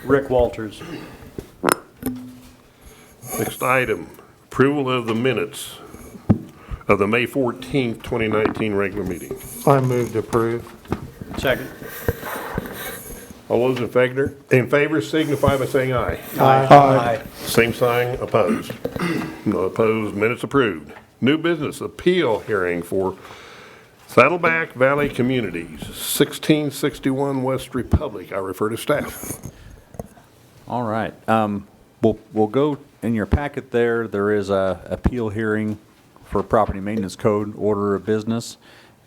Rick Walters. Next item, approval of the minutes of the May 14th, 2019 regular meeting. I move to approve. Second. All those in favor signify by saying aye. Aye. Same sign, opposed. No opposed, minutes approved. New business appeal hearing for Saddleback Valley Communities, 1661 West Republic. I refer to staff. All right. We'll go in your packet there. There is a appeal hearing for property maintenance code order of business,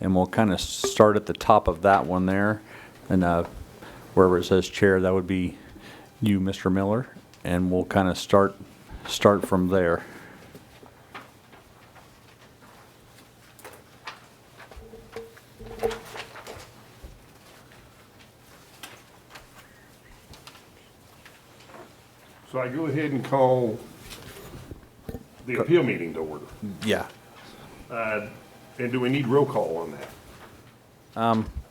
and we'll kind of start at the top of that one there, and wherever it says chair, that would be you, Mr. Miller, and we'll kind of start from there. So I go ahead and call the appeal meeting to order. Yeah. And do we need roll call on that?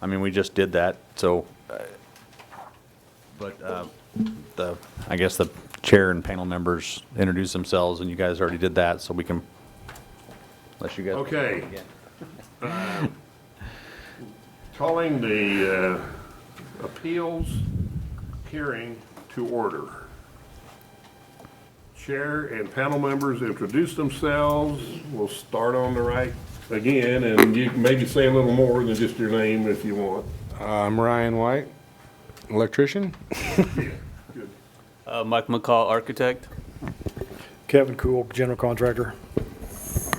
I mean, we just did that, so, but I guess the chair and panel members introduce themselves, and you guys already did that, so we can, unless you guys. Okay. Calling the appeals hearing to order. Chair and panel members introduce themselves. We'll start on the right again, and you can maybe say a little more than just your name if you want. I'm Ryan White, electrician. Yeah, good. Mike McCall, architect. Kevin Cool, general contractor.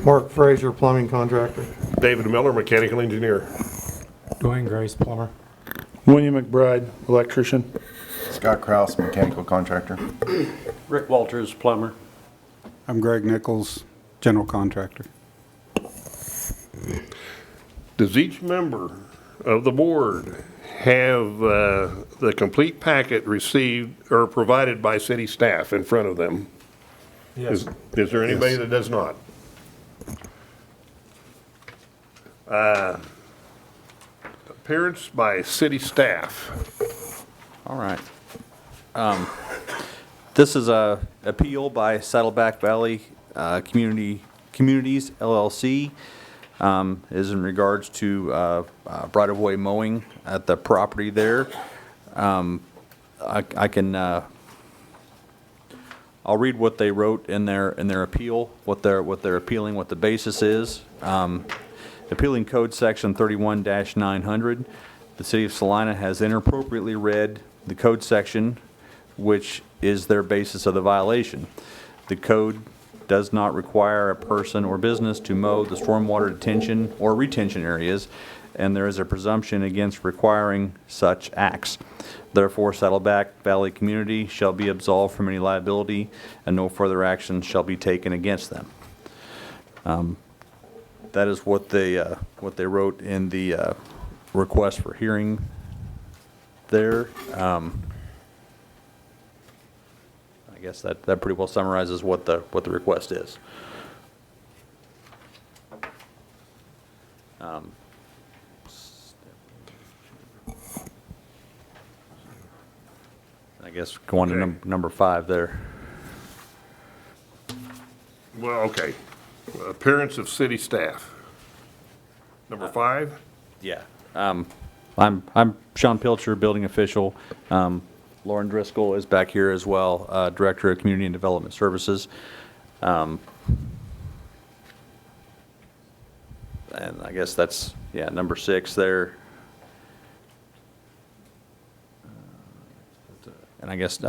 Mark Frazier, plumbing contractor. David Miller, mechanical engineer. Dwayne Grace, plumber. William McBride, electrician. Scott Kraus, mechanical contractor. Rick Walters, plumber. I'm Greg Nichols, general contractor. Does each member of the board have the complete packet received or provided by city staff in front of them? Yes. Is there anybody that does not? Appearance by city staff. All right. This is a appeal by Saddleback Valley Communities LLC. Is in regards to right-of-way mowing at the property there. I can I'll read what they wrote in their appeal, what they're appealing, what the basis is. Appealing Code Section 31-900. The City of Salina has inappropriately read the code section, which is their basis of the violation. The code does not require a person or business to mow the stormwater detention or retention areas, and there is a presumption against requiring such acts. Therefore, Saddleback Valley Community shall be absolved from any liability, and no further action shall be taken against them. That is what they wrote in the request for hearing there. I guess that pretty well summarizes what the request is. I guess going to number 5 there. Well, okay. Appearance of city staff. Number 5? Yeah. I'm Sean Pilcher, building official. Lauren Driscoll is back here as well, Director of Community and Development Services. And I guess that's, number 6 there. And I guess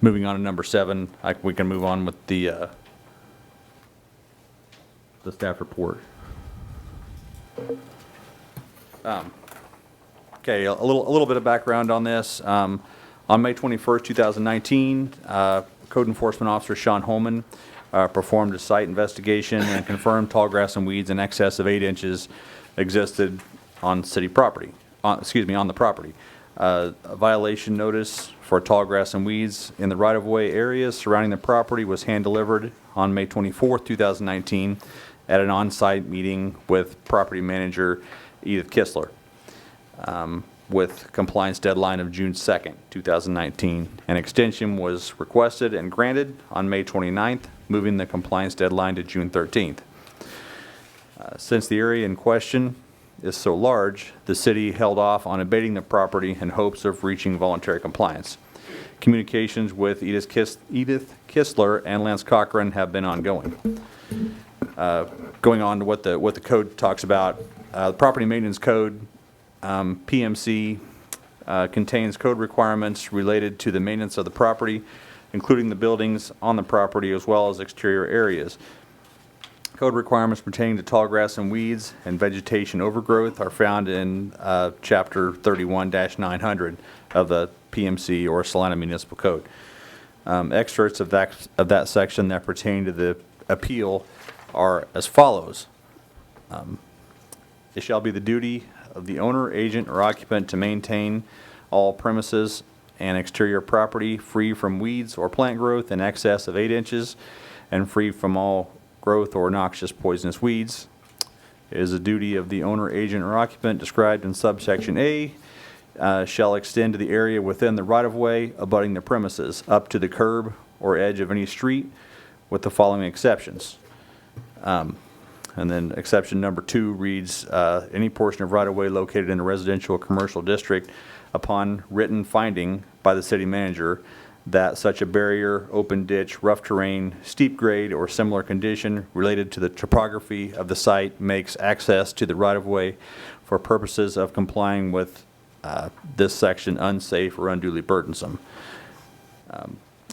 moving on to number 7, we can move on with the staff report. Okay, a little bit of background on this. On May 21st, 2019, Code Enforcement Officer Sean Holman performed a site investigation and confirmed tall grass and weeds in excess of 8 inches existed on city property, on the property. A violation notice for tall grass and weeds in the right-of-way areas surrounding the property was hand-delivered on May 24th, 2019 at an on-site meeting with property manager Edith Kistler. with compliance deadline of June 2nd, 2019. An extension was requested and granted on May 29th, moving the compliance deadline to June 13th. Since the area in question is so large, the city held off on abating the property in hopes of reaching voluntary compliance. Communications with Edith Kistler and Lance Cochran have been ongoing. Going on to what the code talks about, the Property Maintenance Code, PMC, contains code requirements related to the maintenance of the property, including the buildings on the property as well as exterior areas. Code requirements pertaining to tall grass and weeds and vegetation overgrowth are found in Chapter 31-900 of the PMC or Salina Municipal Code. Excerpts of that section that pertain to the appeal are as follows. It shall be the duty of the owner, agent, or occupant to maintain all premises and exterior property free from weeds or plant growth in excess of 8 inches and free from all growth or noxious poisonous weeds. It is a duty of the owner, agent, or occupant described in subsection A shall extend to the area within the right-of-way abutting the premises up to the curb or edge of any street with the following exceptions. And then exception number 2 reads, any portion of right-of-way located in a residential or commercial district upon written finding by the city manager that such a barrier, open ditch, rough terrain, steep grade, or similar condition related to the topography of the site makes access to the right-of-way for purposes of complying with this section unsafe or unduly burdensome.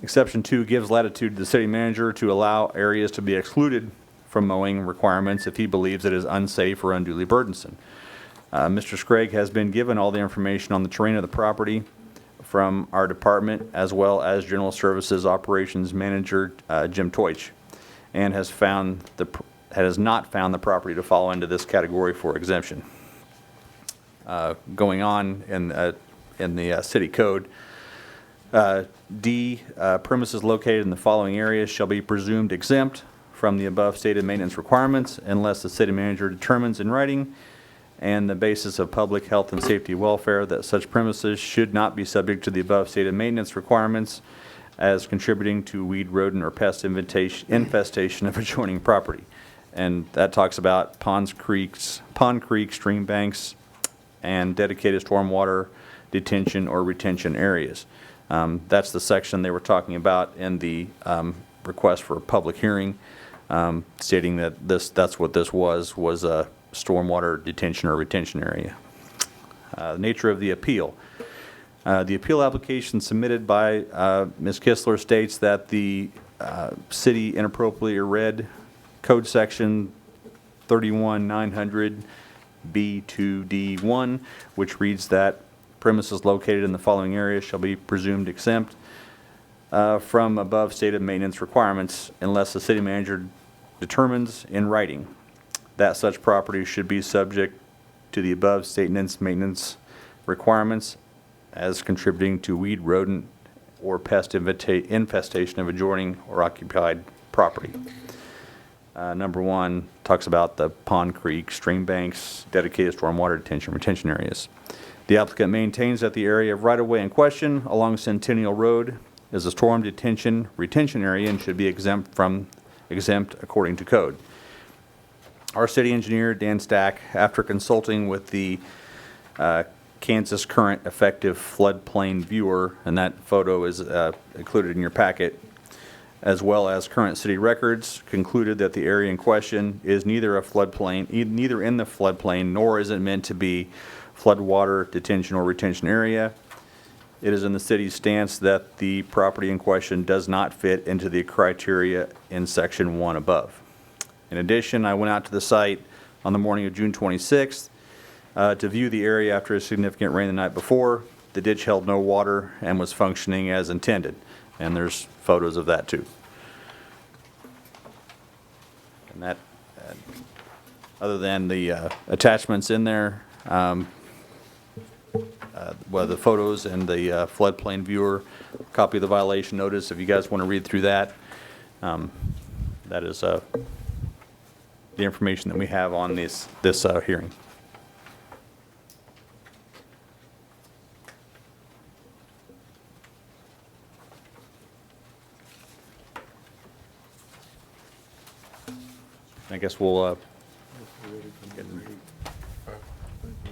Exception 2 gives latitude to the city manager to allow areas to be excluded from mowing requirements if he believes it is unsafe or unduly burdensome. Mr. Scragg has been given all the information on the terrain of the property from our department as well as General Services Operations Manager Jim Teutsch, and has not found the property to fall into this category for exemption. Going on in the city code, D, premises located in the following areas shall be presumed exempt from the above stated maintenance requirements unless the city manager determines in writing and the basis of public health and safety welfare that such premises should not be subject to the above stated maintenance requirements as contributing to weed, rodent, or pest infestation of adjoining property. And that talks about ponds, creeks, pond creek, stream banks, and dedicated stormwater detention or retention areas. That's the section they were talking about in the request for a public hearing, stating that that's what this was a stormwater detention or retention area. The nature of the appeal. The appeal application submitted by Ms. Kistler states that the city inappropriately read code section 31-900 B2D1, which reads that premises located in the following areas shall be presumed exempt from above stated maintenance requirements unless the city manager determines in writing that such property should be subject to the above stated maintenance requirements as contributing to weed, rodent, or pest infestation of adjoining or occupied property. Number 1 talks about the pond, creek, stream banks, dedicated stormwater detention, retention areas. The applicant maintains that the area of right-of-way in question along Centennial Road is a storm detention retention area and should be exempt according to code. Our city engineer, Dan Stack, after consulting with the Kansas Current Effective Floodplain Viewer, and that photo is included in your packet, as well as current city records, concluded that the area in question is neither in the floodplain nor is it meant to be floodwater detention or retention area. It is in the city's stance that the property in question does not fit into the criteria in section 1 above. In addition, I went out to the site on the morning of June 26th to view the area after a significant rain the night before. The ditch held no water and was functioning as intended, and there's photos of that too. And that, other than the attachments in there, well, the photos and the floodplain viewer, copy of the violation notice, if you guys want to read through that, that is the information that we have on this hearing. I guess we'll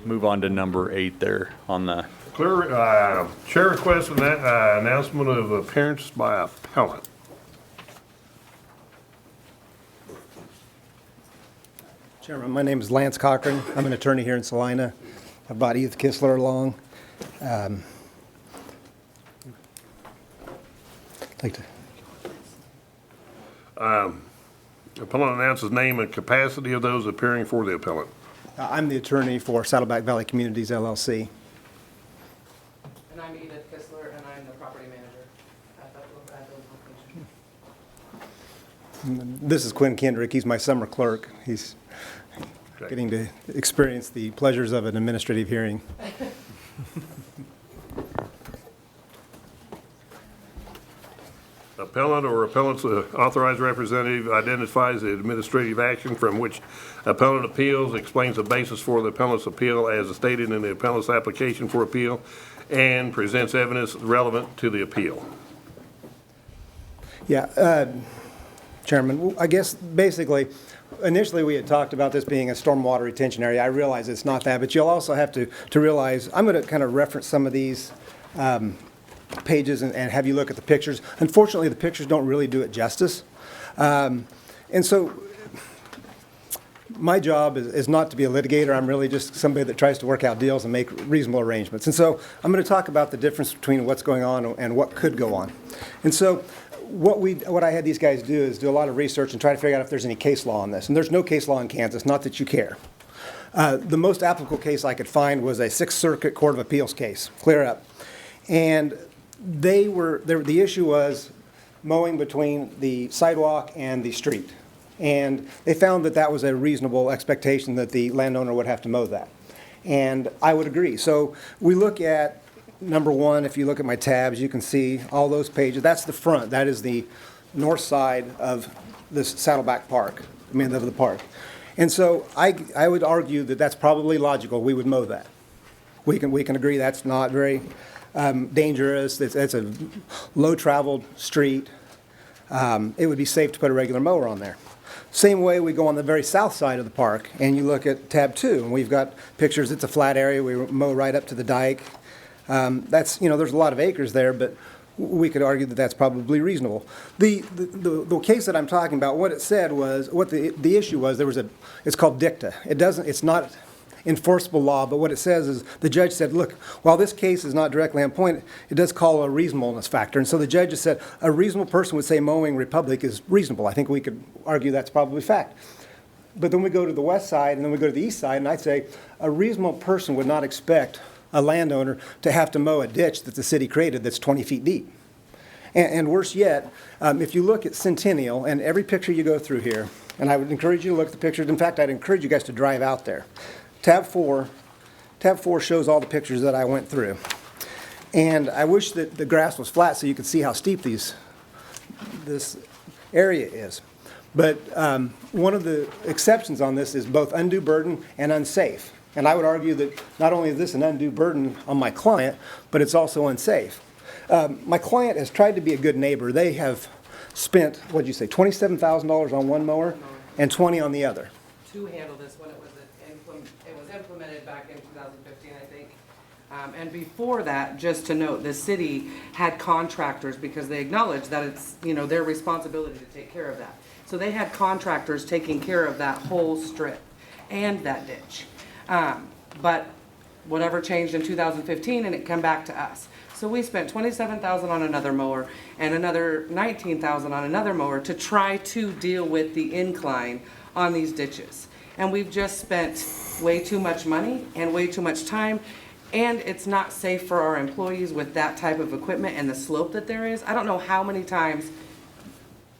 move on to number 8 there on the, Chair requests an announcement of appearance by appellant. Chairman, my name is Lance Cochran. I'm an attorney here in Salina. I brought Edith Kistler along. I'd like to. Appellant announces name and capacity of those appearing for the appellant. I'm the attorney for Saddleback Valley Communities LLC. And I'm Edith Kistler, and I'm the property manager at the location. This is Quinn Kendrick. He's my summer clerk. He's getting to experience the pleasures of an administrative hearing. Appellant or appellant's authorized representative identifies the administrative action from which appellant appeals, explains the basis for the appellant's appeal as stated in the appellant's application for appeal, and presents evidence relevant to the appeal. Yeah, Chairman, I guess basically, initially we had talked about this being a stormwater retention area. I realize it's not that, but you'll also have to realize, I'm going to kind of reference some of these pages and have you look at the pictures. Unfortunately, the pictures don't really do it justice. And so my job is not to be a litigator. I'm really just somebody that tries to work out deals and make reasonable arrangements. And so I'm going to talk about the difference between what's going on and what could go on. And so what I had these guys do is do a lot of research and try to figure out if there's any case law on this. And there's no case law in Kansas, not that you care. The most applicable case I could find was a Sixth Circuit Court of Appeals case, clear up. And the issue was mowing between the sidewalk and the street. And they found that that was a reasonable expectation that the landowner would have to mow that. And I would agree. So we look at number 1, if you look at my tabs, you can see all those pages. That's the front. That is the north side of this Saddleback Park, of the park. And so I would argue that that's probably logical. We would mow that. We can agree that's not very dangerous. It's a low-traveled street. It would be safe to put a regular mower on there. Same way we go on the very south side of the park, and you look at tab 2, and we've got pictures. It's a flat area. We mow right up to the dike. There's a lot of acres there, but we could argue that that's probably reasonable. The case that I'm talking about, what it said was, what the issue was, it's called dicta. It's not enforceable law, but what it says is the judge said, look, while this case is not directly on point, it does call a reasonableness factor. And so the judge has said a reasonable person would say mowing Republic is reasonable. I think we could argue that's probably fact. But then we go to the west side and then we go to the east side, and I'd say a reasonable person would not expect a landowner to have to mow a ditch that the city created that's 20 feet deep. And worse yet, if you look at Centennial, and every picture you go through here, and I would encourage you to look at the pictures. In fact, I'd encourage you guys to drive out there. Tab 4 shows all the pictures that I went through. And I wish that the grass was flat so you could see how steep this area is. But one of the exceptions on this is both undue burden and unsafe. And I would argue that not only is this an undue burden on my client, but it's also unsafe. My client has tried to be a good neighbor. They have spent, what'd you say, $27,000 on one mower and $20,000 on the other. To handle this when it was implemented back in 2015, I think. And before that, just to note, the city had contractors because they acknowledged that it's, their responsibility to take care of that. So they had contractors taking care of that whole strip and that ditch. But whatever changed in 2015 and it came back to us. So we spent $27,000 on another mower and another $19,000 on another mower to try to deal with the incline on these ditches. And we've just spent way too much money and way too much time, and it's not safe for our employees with that type of equipment and the slope that there is. I don't know how many times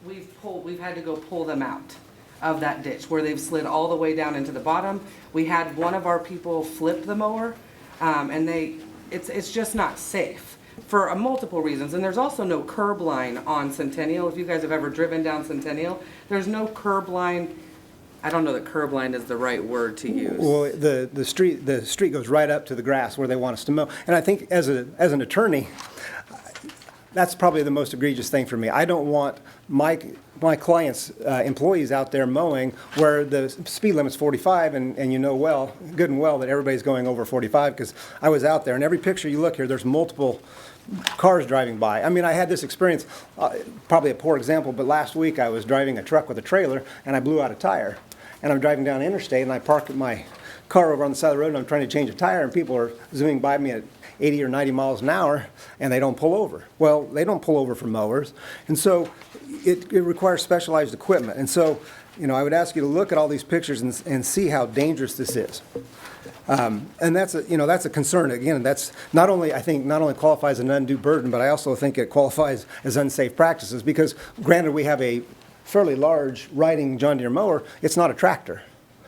we've had to go pull them out of that ditch where they've slid all the way down into the bottom. We had one of our people flip the mower, and it's just not safe for multiple reasons. And there's also no curb line on Centennial. If you guys have ever driven down Centennial, there's no curb line. I don't know that curb line is the right word to use. Well, the street goes right up to the grass where they want us to mow. And I think as an attorney, that's probably the most egregious thing for me. I don't want my clients' employees out there mowing where the speed limit's 45, and you know well, good and well, that everybody's going over 45, because I was out there, and every picture you look here, there's multiple cars driving by. I mean, I had this experience, probably a poor example, but last week I was driving a truck with a trailer, and I blew out a tire. And I'm driving down the interstate, and I parked my car over on the side of the road, and I'm trying to change a tire, and people are zooming by me at 80 or 90 miles an hour, and they don't pull over. Well, they don't pull over for mowers. And so it requires specialized equipment. And so, you know, I would ask you to look at all these pictures and see how dangerous this is. And that's a concern. Again, that's not only qualifies as an undue burden, but I also think it qualifies as unsafe practices, because granted, we have a fairly large riding John Deere mower, it's not a tractor.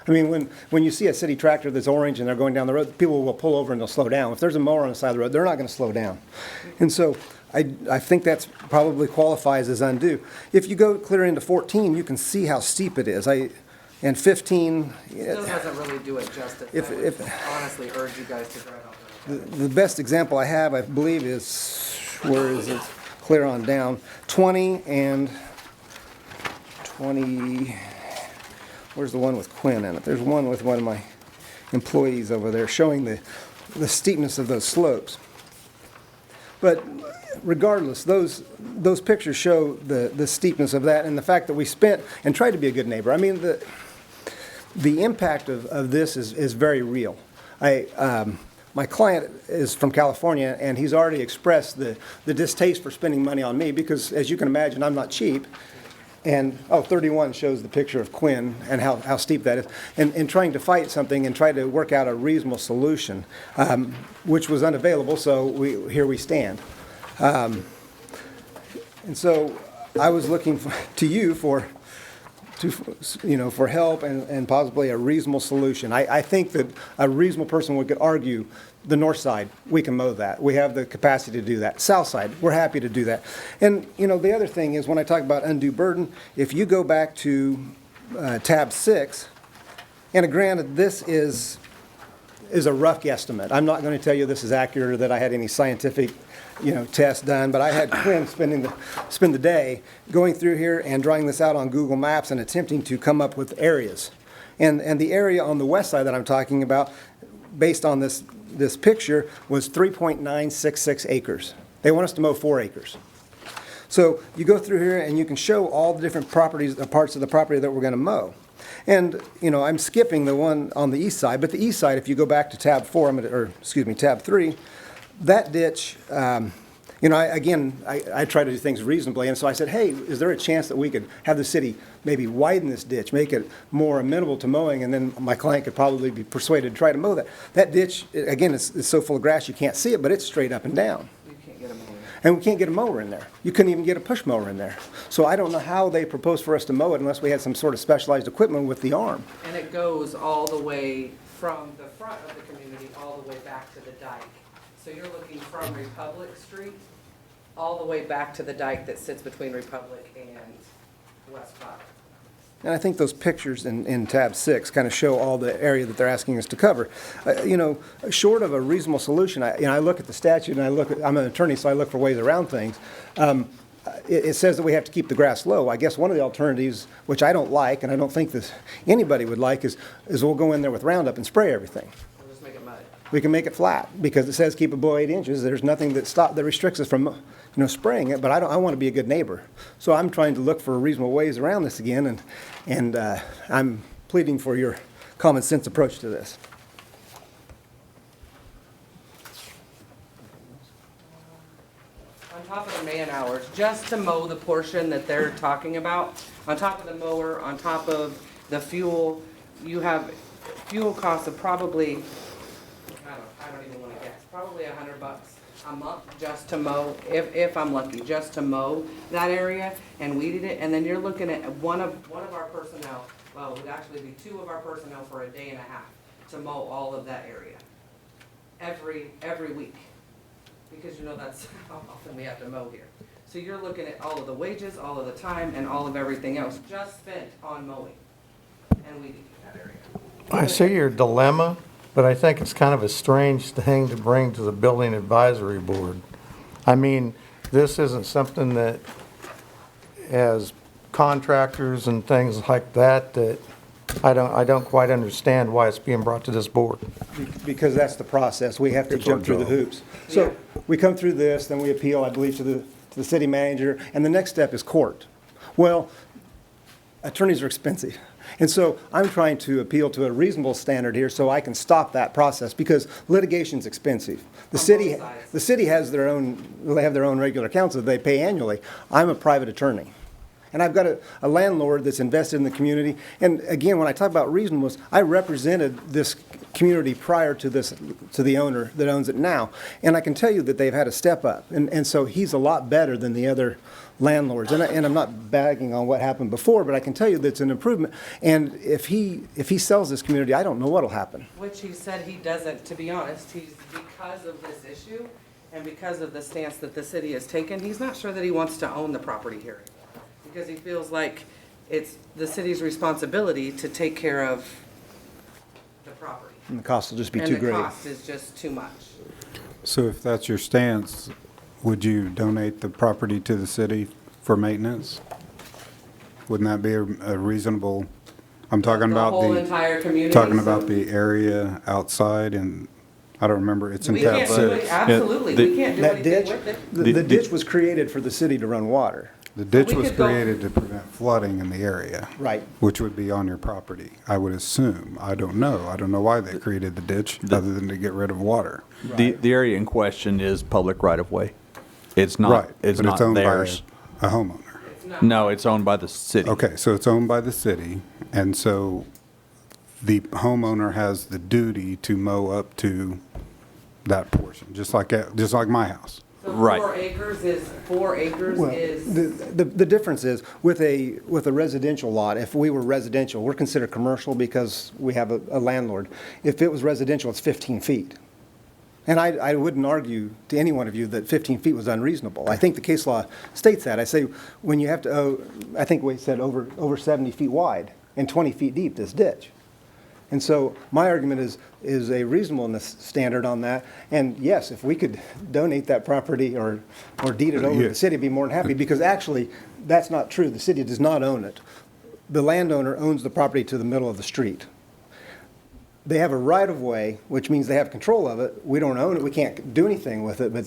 I mean, when you see a city tractor that's orange and they're going down the road, people will pull over and they'll slow down. If there's a mower on the side of the road, they're not going to slow down. And so I think that's probably qualifies as undue. If you go clear into 14, you can see how steep it is. And 15. Still doesn't really do it justice. If- I would if- honestly urge you guys to drive out there. The best example I have, I believe, is, where is it? Clear on down. 20 and 20. Where's the one with Quinn in it? There's one with one of my employees over there showing the steepness of those slopes. But regardless, those pictures show the steepness of that, and the fact that we spent and tried to be a good neighbor. I mean, the impact of this is very real. My client is from California, and he's already expressed the distaste for spending money on me because, as you can imagine, I'm not cheap. And, 31 shows the picture of Quinn and how steep that is. And trying to fight something and try to work out a reasonable solution, which was unavailable, so here we stand. And so I was looking to you for help and possibly a reasonable solution. I think that a reasonable person could argue the north side, we can mow that. We have the capacity to do that. South side, we're happy to do that. And, the other thing is when I talk about undue burden, if you go back to tab 6, and granted, this is a rough guesstimate. I'm not going to tell you this is accurate or that I had any scientific tests done, but I had Quinn spend the day going through here and drawing this out on Google Maps and attempting to come up with areas. And the area on the west side that I'm talking about, based on this picture, was 3.966 acres. They want us to mow 4 acres. So you go through here and you can show all the different parts of the property that we're going to mow. And, I'm skipping the one on the east side, but the east side, if you go back to tab 3, that ditch, I try to do things reasonably, and so I said, hey, is there a chance that we could have the city maybe widen this ditch, make it more amenable to mowing, and then my client could probably be persuaded to try to mow that. That ditch, again, is so full of grass you can't see it, but it's straight up and down. You can't get a mower. And we can't get a mower in there. You couldn't even get a push mower in there. So I don't know how they propose for us to mow it unless we had some sort of specialized equipment with the arm. And it goes all the way from the front of the community all the way back to the dike. So you're looking from Republic Street all the way back to the dike that sits between Republic and West Cloud. And I think those pictures in tab 6 kind of show all the area that they're asking us to cover. Short of a reasonable solution, I look at the statute and I'm an attorney, so I look for ways around things. It says that we have to keep the grass low. I guess one of the alternatives, which I don't like, and I don't think anybody would like, is we'll go in there with Roundup and spray everything. We'll just make it mud. We can make it flat because it says keep it below 8 inches. There's nothing that restricts us from spraying it, but I want to be a good neighbor. So I'm trying to look for reasonable ways around this again, and I'm pleading for your common sense approach to this. On top of the man hours, just to mow the portion that they're talking about, on top of the mower, on top of the fuel, you have fuel costs of probably, I don't even want to guess, probably $100 a month just to mow, if I'm lucky, just to mow that area and weeded it. And then you're looking at one of our personnel, well, it would actually be 2 of our personnel for a day and a half to mow all of that area every week. Because that's how often we have to mow here. So you're looking at all of the wages, all of the time, and all of everything else just spent on mowing and weeding in that area. I see your dilemma, but I think it's kind of a strange thing to bring to the Building Advisory Board. I mean, this isn't something that, as contractors and things like that, that I don't quite understand why it's being brought to this board. Because that's the process. We have to jump through the hoops. So we come through this, then we appeal, I believe, to the city manager, and the next step is court. Well, attorneys are expensive. And so I'm trying to appeal to a reasonable standard here so I can stop that process, because litigation's expensive. The city has their own, they have their own regular counsel they pay annually. I'm a private attorney. And I've got a landlord that's invested in the community. And again, when I talk about reasonableness, I represented this community prior to the owner that owns it now. And I can tell you that they've had a step up. And so he's a lot better than the other landlords. And I'm not bagging on what happened before, but I can tell you that it's an improvement. And if he sells this community, I don't know what'll happen. Which he said he doesn't, to be honest, because of this issue and because of the stance that the city has taken, he's not sure that he wants to own the property here. Because he feels like it's the city's responsibility to take care of the property. And the cost will just be too And the great. cost is just too much. So if that's your stance, would you donate the property to the city for maintenance? Wouldn't that be a reasonable, I'm talking about The whole entire community. talking so- about the area outside, and I don't remember, it's in We tab can't do it, 6. absolutely, the- we can't do That anything ditch, with it. the ditch was created for the city to run water. The ditch we was could go- created to prevent flooding in the area. Right. Which would be on your property, I would assume. I don't know. I don't know why they created the ditch, other than to get rid of water. The area in question is public right-of-way. It's Right, not, it's but not owned by theirs. a homeowner. It's not- No, it's owned by the city. Okay, so it's owned by the city, and so the homeowner has the duty to mow up to that portion, just like my house. So Right. 4 acres Well, is, the difference is, with a residential lot, if we were residential, we're considered commercial because we have a landlord. If it was residential, it's 15 feet. And I wouldn't argue to any one of you that 15 feet was unreasonable. I think the case law states that. I say, when you have to, I think we said over 70 feet wide and 20 feet deep, this ditch. And so my argument is a reasonableness standard on that. And yes, if we could donate that property or deed it over to Yeah. the city, I'd be more than happy, because actually, that's not true. The city does not own it. The landowner owns the property to the middle of the street. They have a right-of-way, which means they have control of it. We don't own it, we can't do anything with it, but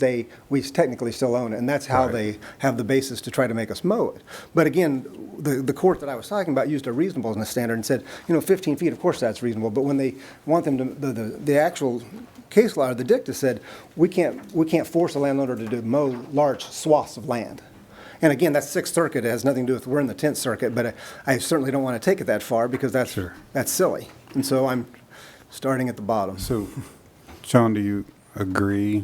we technically still own it, and that's how they have the basis to try to make us mow it. But again, the court that I was talking about used a reasonableness standard and said, 15 feet, of course that's reasonable, but when they want them to, the actual case law, or the dicta said, we can't force a landowner to mow large swaths of land. And again, that's Sixth Circuit, it has nothing to do with, we're in the 10th Circuit, but I certainly don't want to take it that far, because that's silly. And so I'm starting at the bottom. So, Sean, do you agree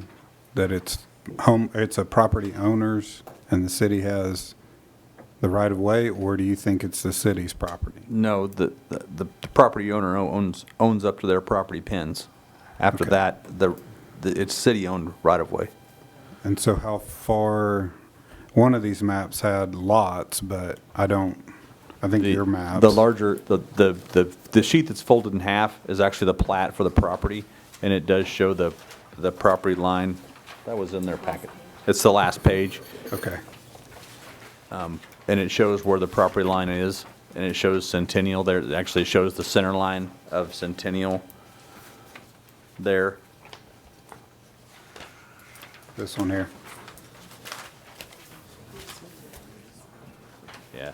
that it's a property owner's and the city has the right of way, or do you think it's the city's property? No, the property owner owns up to their property pins. After Okay. that, it's city-owned right-of-way. And so how far, one of these maps had lots, but I think your maps. The larger, the sheet that's folded in half is actually the plat for the property, and it does show the property line. That was in their packet. It's the last page, Okay, and it shows where the property line is, and it shows Centennial there. It actually shows the center line of Centennial there. this one here. Yeah.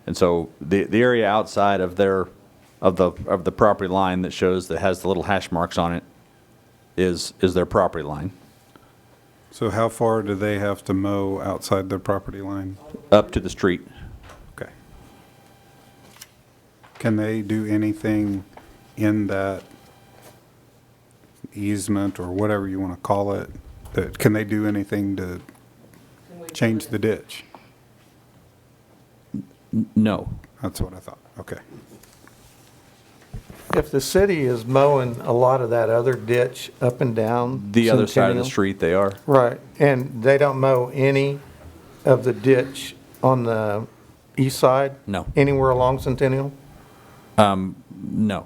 And so the area outside of the property line that has the little hash marks on it is their property line, So how far do they have to mow outside their property line? up to the street. Okay. Can they do anything in that easement, or whatever you want to call it? Can they do anything to change the ditch? No. That's what I thought. Okay. If the city is mowing a lot of that other ditch up and down The other side of the Centennial- street, they are. Right, and they don't mow any of the ditch on the east side? No. Anywhere along Centennial? No.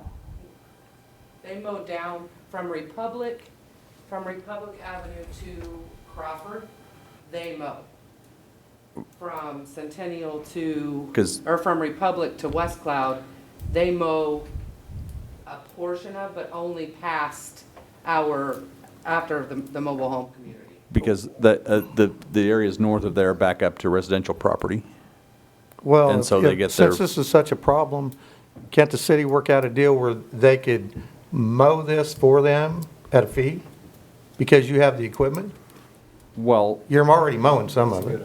they mow down from From Republic Avenue to Crawford, they mow. From Centennial to, 'Cause- or from Republic to West Cloud, they mow a portion of, but only past after the mobile home community. Because the areas north of there back up to residential property. Well, And so they if- get their- since this is such a problem, can't the city work out a deal where they could mow this for them at a fee? Because you have the equipment? Well, You're already mowing some of it.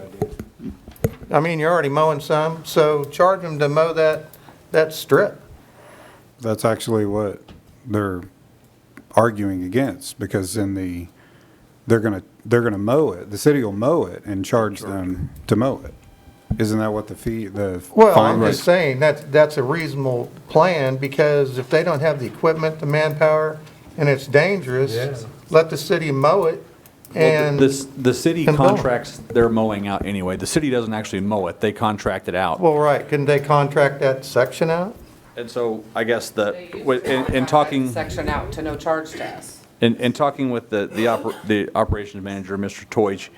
I mean, you're already mowing some, so charge them to mow that strip. That's actually what they're arguing against, because they're gonna mow it. The city will mow it and charge them to mow it. Isn't that what the Well, fine I'm was? just saying, that's a reasonable plan, because if they don't have the equipment, the manpower, and it's dangerous, let the city mow it, and, the city and bill 'em. contracts their mowing out anyway. The city doesn't actually mow it, they contract it out. well, right, couldn't they contract that section out? And so I guess They used to in contract that talking, section out to no charge to us. in talking with the operations manager, Mr. Toich,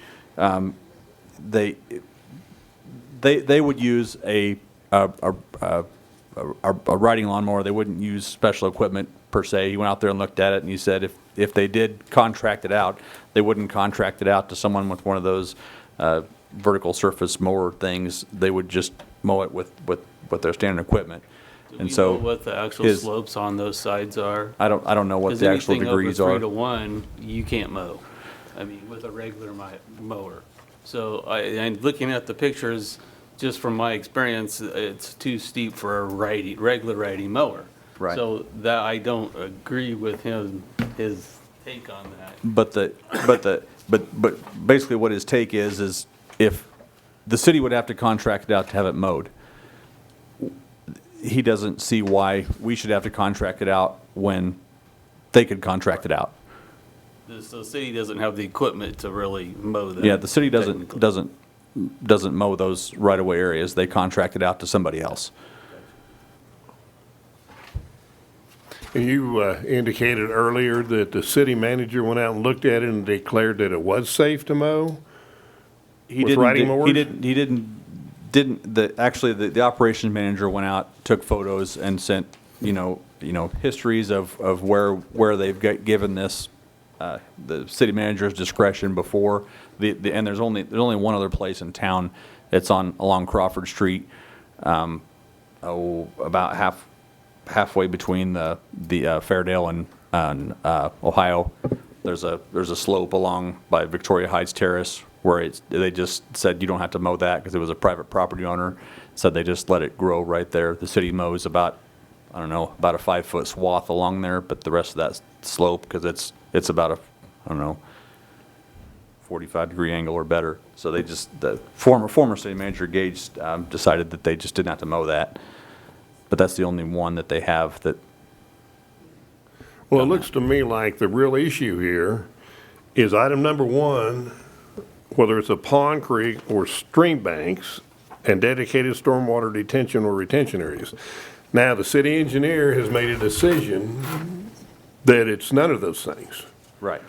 they would use a riding lawnmower. They wouldn't use special equipment per se. He went out there and looked at it, and he said if they did contract it out, they wouldn't contract it out to someone with one of those vertical surface mower things. They would just mow it with their standard equipment. Do And we so know what the actual his- slopes on those sides are? I don't know what Because the actual anything over degrees 3 to are. 1, you can't mow. I mean, with a regular mower. So and looking at the pictures, just from my experience, it's too steep for a regular riding mower. Right. So that, I don't agree with his take on that. But basically what his take is if the city would have to contract it out to have it mowed, he doesn't see why we should have to contract it out when they could contract it out. The city doesn't have the equipment to really mow that. Yeah, the city technically. doesn't mow those right-of-way areas. They contract it out to somebody else. And you indicated earlier that the city manager went out and looked at it and declared that it was safe to mow? He With didn't. riding mowers? He didn't. Actually, the operations manager went out, took photos, and sent histories of where they've given this the city manager's discretion before. And there's only one other place in town. It's along Crawford Street, about halfway between the Fairdale and Ohio. There's a slope along by Victoria Heights Terrace where they just said you don't have to mow that because it was a private property owner. Said they just let it grow right there. The city mows about a 5-foot swath along there, but the rest of that slope, because it's about a 45-degree angle or better. So the former city manager Gage decided that they just didn't have to mow that. But that's the only one that they have that. Well, it looks to me like the real issue here is item number 1, whether it's a pond, creek, or stream banks, and dedicated stormwater detention or retention areas. Now, the city engineer has made a decision that it's none of those things. Right.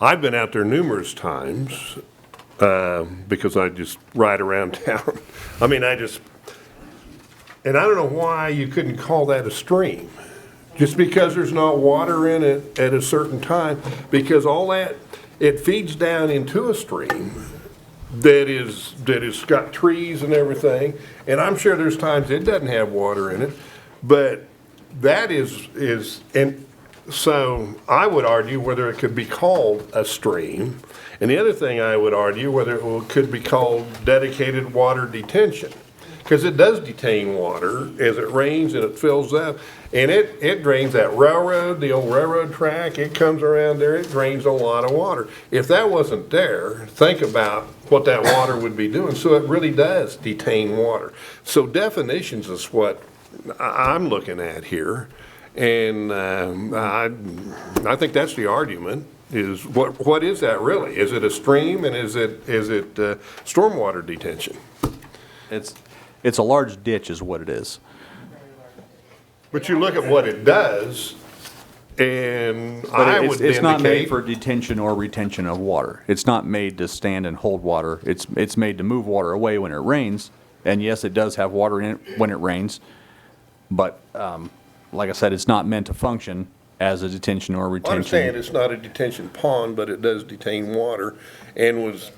I've been out there numerous times because I just ride around town. I mean, and I don't know why you couldn't call that a stream. Just because there's not water in it at a certain time, because all that, it feeds down into a stream that is got trees and everything. And I'm sure there's times it doesn't have water in it, but that is, and so I would argue whether it could be called a stream. And the other thing I would argue whether it could be called dedicated water detention. Because it does detain water as it rains and it fills up. And it drains that railroad, the old railroad track, it comes around there, it drains a lot of water. If that wasn't there, think about what that water would be doing. So it really does detain water. So definitions is what I'm looking at here. And I think that's the argument, is what is that really? Is it a stream, and is it stormwater detention? It's a large ditch is what it is. But you look at what it does, And But I would it's not made indicate, for detention or retention of water. It's not made to stand and hold water. It's made to move water away when it rains. And yes, it does have water in it when it rains. But, like I said, it's not meant to function as a detention or I understand retention. it's not a detention pond, but it does detain water and was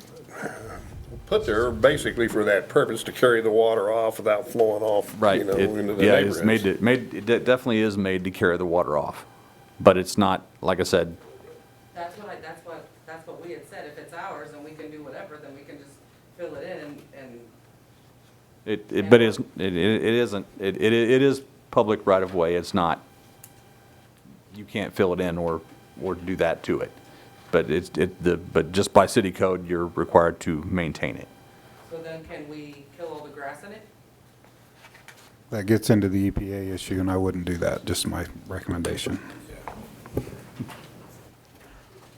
put there basically for that purpose, to carry the water off without flowing off, Right. you know, It- into the Yeah, it's neighborhoods. it definitely is made to carry the water off. But it's not, like I said, That's what we had said. If it's ours and we can do whatever, then we can just fill it in and but it isn't, it is public right of way. It's not, you can't fill it in or do that to it. But but just by city code, you're required to maintain it. so then can we kill all the grass in it? That gets into the EPA issue, and I wouldn't do that, just my recommendation.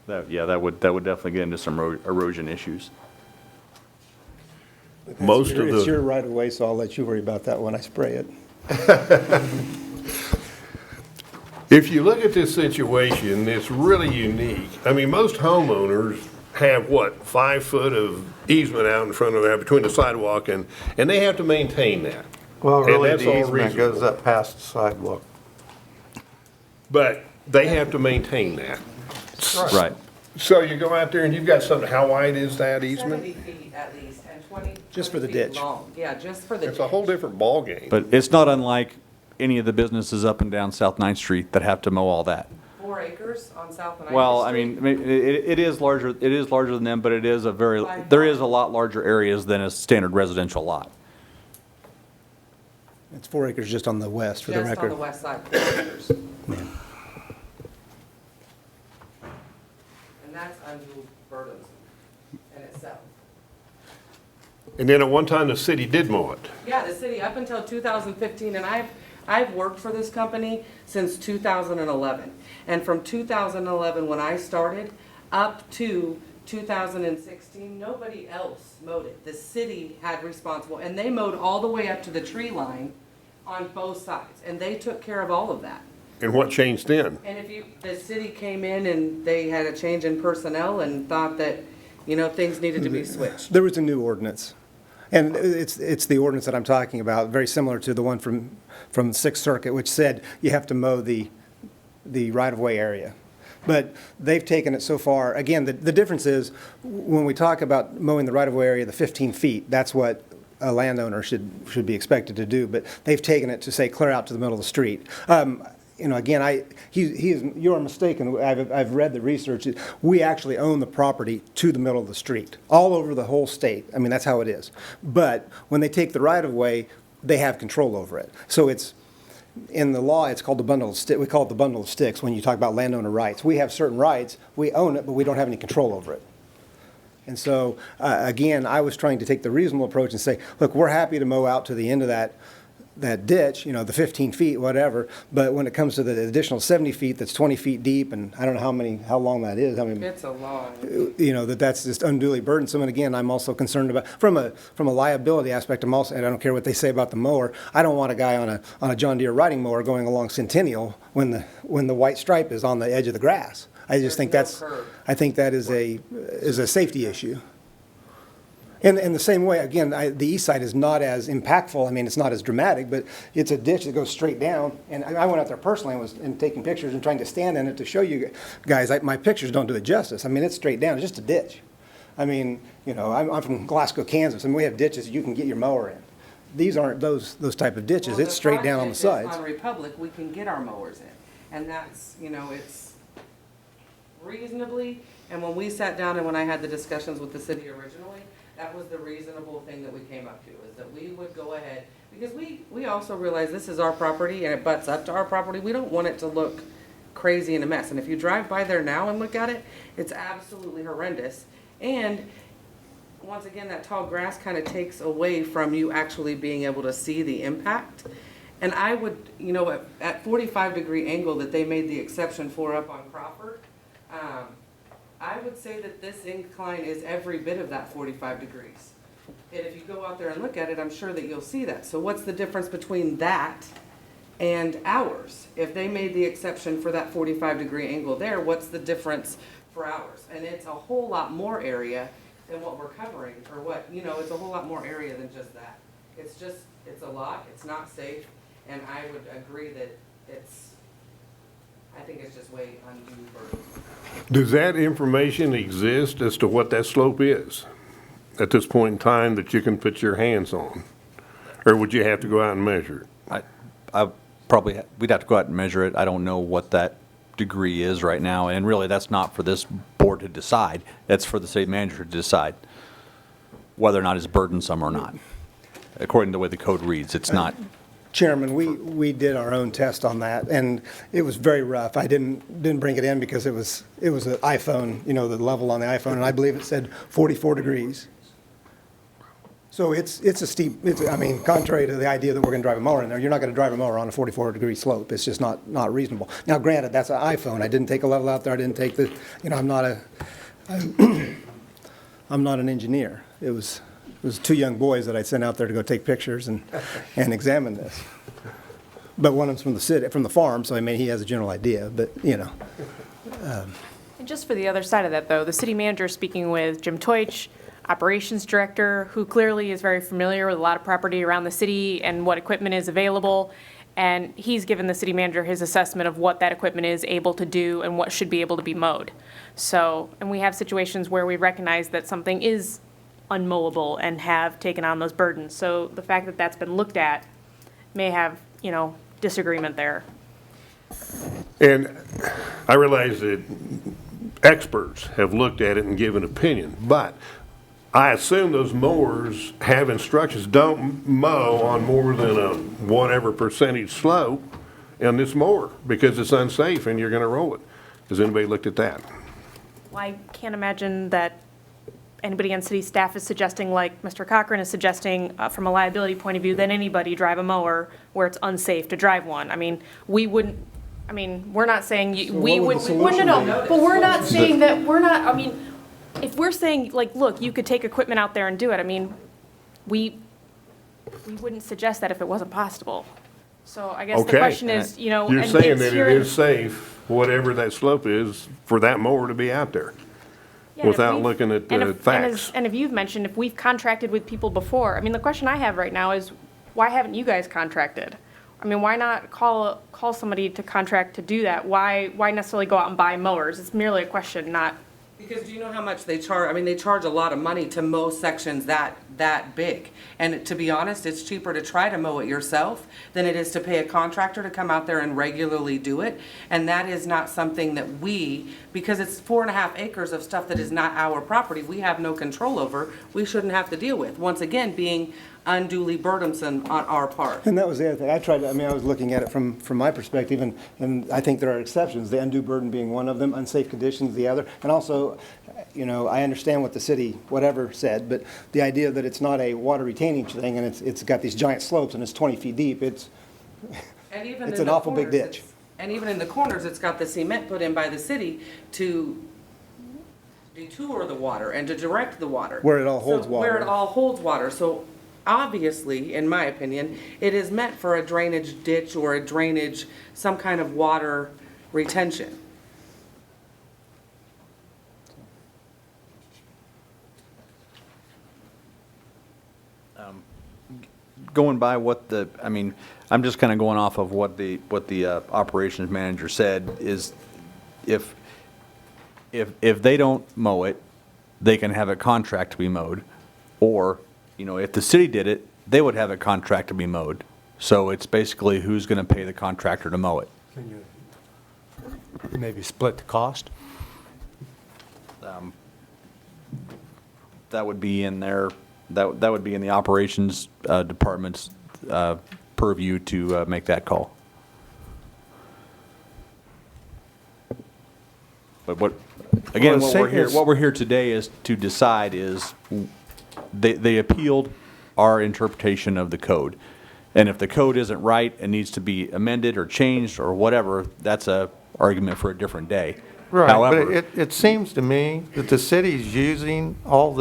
That would definitely get into some erosion issues. Most of It's your the, right of way, so I'll let you worry about that when I spray it. if you look at this situation, it's really unique. I mean, most homeowners have what, 5 foot of easement out in front of that between the sidewalk and they have to maintain that. Well, And really, that's the all easement goes reasonable. up past the sidewalk. But they have to maintain that. Right. So you go out there and you've got something, how wide is that 70 easement? feet at least and 20. Just for the 20 feet ditch. long. Yeah, just for the It's a whole ditch. different ballgame. But it's not unlike any of the businesses up and down South Ninth Street that have to mow all that. 4 acres on South and Well, I Street. mean, it is larger than them, but it is there is a lot larger areas than a standard residential lot. It's 4 acres just on the west, for the Just on record. the west side, 4 acres. And that's undue burdensome in itself. And then at one time, the city did mow it. Yeah, the city, up until 2015, and I've worked for this company since 2011. And from 2011, when I started, up to 2016, nobody else mowed it. The city had responsible, and they mowed all the way up to the tree line on both sides, and they took care of all of that. And what changed then? And the city came in and they had a change in personnel and thought that, things needed to be switched. There was a new ordinance. And it's the ordinance that I'm talking about, very similar to the one from Sixth Circuit, which said you have to mow the right-of-way area. But they've taken it so far, again, the difference is, when we talk about mowing the right-of-way area, the 15 feet, that's what a landowner should be expected to do, but they've taken it to say clear out to the middle of the street. Again, you're mistaken, I've read the research, we actually own the property to the middle of the street, all over the whole state, I mean, that's how it is. But when they take the right-of-way, they have control over it. So it's, in the law, it's called the bundle of sticks, we call it the bundle of sticks when you talk about landowner rights. We have certain rights, we own it, but we don't have any control over it. And so, again, I was trying to take the reasonable approach and say, look, we're happy to mow out to the end of that ditch, the 15 feet, whatever, but when it comes to the additional 70 feet, that's 20 feet deep, and I don't know how long that is, It's a long. that's just unduly burdensome. And again, I'm also concerned about, from a liability aspect, and I don't care what they say about the mower, I don't want a guy on a John Deere riding mower going along Centennial when the white stripe is on the edge of the grass. I just think There's no curb. I think that is a safety issue. In the same way, again, the east side is not as impactful, I mean, it's not as dramatic, but it's a ditch that goes straight down, and I went out there personally and was taking pictures and trying to stand in it to show you guys, my pictures don't do it justice, I mean, it's straight down, it's just a ditch. I mean, I'm from Glasgow, Kansas, and we have ditches you can get your mower in. These aren't those type of ditches, Well, it's straight down on the project is sides. On Republic, we can get our mowers in, and that's, it's reasonably, and when we sat down and when I had the discussions with the city originally, that was the reasonable thing that we came up to, is that we would go ahead, because we also realize this is our property and it butts up to our property, we don't want it to look crazy and a mess, and if you drive by there now and look at it, it's absolutely horrendous, and once again, that tall grass kind of takes away from you actually being able to see the impact. And I would, at 45-degree angle that they made the exception for up on Crawford, I would say that this incline is every bit of that 45 degrees. And if you go out there and look at it, I'm sure that you'll see that. So what's the difference between that and ours. If they made the exception for that 45-degree angle there, what's the difference for ours? And it's a whole lot more area than what we're covering, or what, it's a whole lot more area than just that. It's a lot, it's not safe, and I would agree that I think it's just way undue burden. Does that information exist as to what that slope is at this point in time that you can put your hands on? Or would you have to go out and measure it? We'd have to go out and measure it. I don't know what that degree is right now, and really, that's not for this board to decide. That's for the city manager to decide whether or not it's burdensome or not. According to the way the code reads, it's not. Chairman, we did our own test on that, and it was very rough. I didn't bring it in because it was an iPhone, the level on the iPhone, and I believe it said 44 degrees. So it's a steep, contrary to the idea that we're going to drive a mower in there, you're not going to drive a mower on a 44-degree slope. It's just not reasonable. Now, granted, that's an iPhone. I didn't take a level out there. I didn't take the, I'm not an engineer. It was two young boys that I sent out there to go take pictures and examine this. But one of them's from the farm, so he has a general idea, but, And just for the other side of that, though, the city manager is speaking with Jim Teutsch, operations director, who clearly is very familiar with a lot of property around the city and what equipment is available. And he's given the city manager his assessment of what that equipment is able to do and what should be able to be mowed. So, and we have situations where we recognize that something is unmowable and have taken on those burdens. So the fact that that's been looked at may have, disagreement there. And I realize that experts have looked at it and given opinion, but I assume those mowers have instructions, don't mow on more than a whatever percentage slope on this mower because it's unsafe and you're going to roll it. Has anybody looked at that? Well, I can't imagine that anybody on city staff is suggesting, like Mr. Cochran is suggesting, from a liability point of view, that anybody drive a mower where it's unsafe to drive one. We're not saying what would the solution no, but we're not saying that, if we're saying, like, look, you could take equipment out there and do it, we wouldn't suggest that if it wasn't possible. So I guess the Okay. question is, You're and saying it's that it here in- is safe, whatever that slope is, for that mower to be out there Yeah, and if without we've- looking at and the if- and as- facts. And if you've mentioned, if we've contracted with people before, the question I have right now is, why haven't you guys contracted? Why not call somebody to contract to do that? Why necessarily go out and buy mowers? It's merely a question, not, Because do you know how much they charge? They charge a lot of money to mow sections that big. And to be honest, it's cheaper to try to mow it yourself than it is to pay a contractor to come out there and regularly do it. And that is not something that because it's 4.5 acres of stuff that is not our property, we have no control over, we shouldn't have to deal with. Once again, being unduly burdensome on our part. And that was the other thing. I was looking at it from my perspective, and I think there are exceptions, the undue burden being one of them, unsafe conditions the other. And also, I understand what the city, whatever, said, but the idea that it's not a water retaining thing and it's got these giant slopes and it's 20 feet deep, it's And even It's in an the awful big corners, ditch. And even in the corners, it's got the cement put in by the city to detour the water and to direct the water. Where it all holds So, Where water. it all holds water. So obviously, in my opinion, it is meant for a drainage ditch or a drainage, some kind of water retention. Going by what I'm just kind of going off of what the operations manager said is if they don't mow it, they can have a contract to be mowed. Or, if the city did it, they would have a contract to be mowed. So it's basically who's going to pay the contractor to mow it. Can you maybe split the cost? That would be in their, that would be in the operations department's purview to make that call. But again, Well, what we're here today is to decide is, they appealed our interpretation of the code. And if the code isn't right and needs to be amended or changed or whatever, that's a argument for a different day. right, However, but it seems to me that the city's using all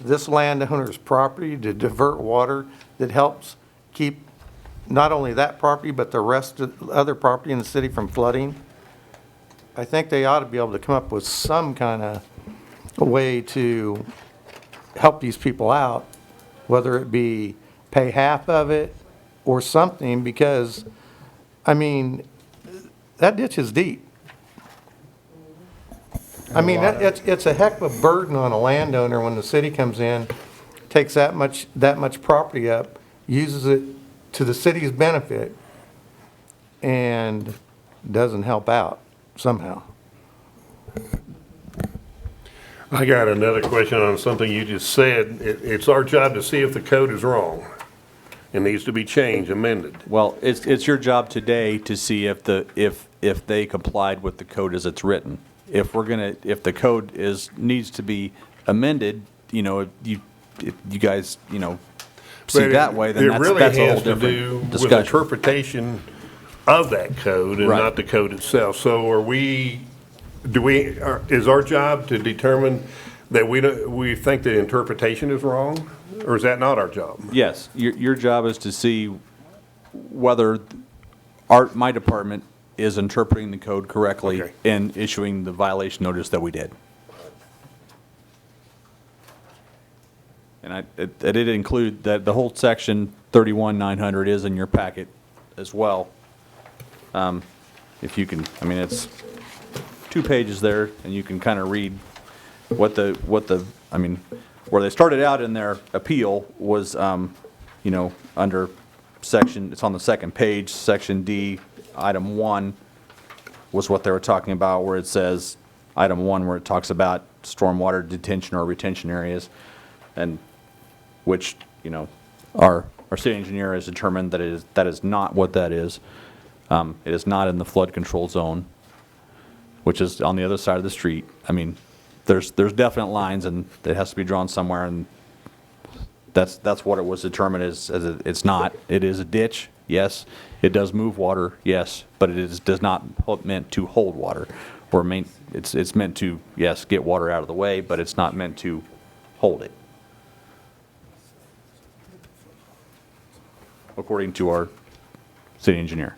this landowner's property to divert water that helps keep not only that property, but the rest of other property in the city from flooding. I think they ought to be able to come up with some kind of way to help these people out, whether it be pay half of it or something, because, I mean, that ditch is deep. I mean, it's a heck of a burden on a landowner when the city comes in, takes that much property up, uses it to the city's benefit, and doesn't help out somehow. I got another question on something you just said. It's our job to see if the code is wrong. It needs to be changed, amended. Well, it's your job today to see if they complied with the code as it's written. If the code needs to be amended, you know, if you guys, you know, see But it way, then that's a whole It really has to do different with discussion. interpretation of that code and Right. not the code itself. So is our job to determine that we think the interpretation is wrong? Or is that not our job? Yes, your job is to see whether my department is interpreting the code correctly Okay. and issuing the violation notice that we did. And it did include that the whole section 31-900 is in your packet as well. If you can, I mean, it's 2 pages there, and you can kind of read I mean, where they started out in their appeal was, you know, under section, it's on the second page, section D, item 1 was what they were talking about, where it says, item 1, where it talks about stormwater detention or retention areas, and which, you know, our city engineer has determined that is not what that is. It is not in the flood control zone, which is on the other side of the street. I mean, there's definite lines, and it has to be drawn somewhere, and that's what it was determined as it's not. It is a ditch, yes. It does move water, yes, but it does not meant to hold water, or it's meant to, yes, get water out of the way, but it's not meant to hold it, according to our city engineer.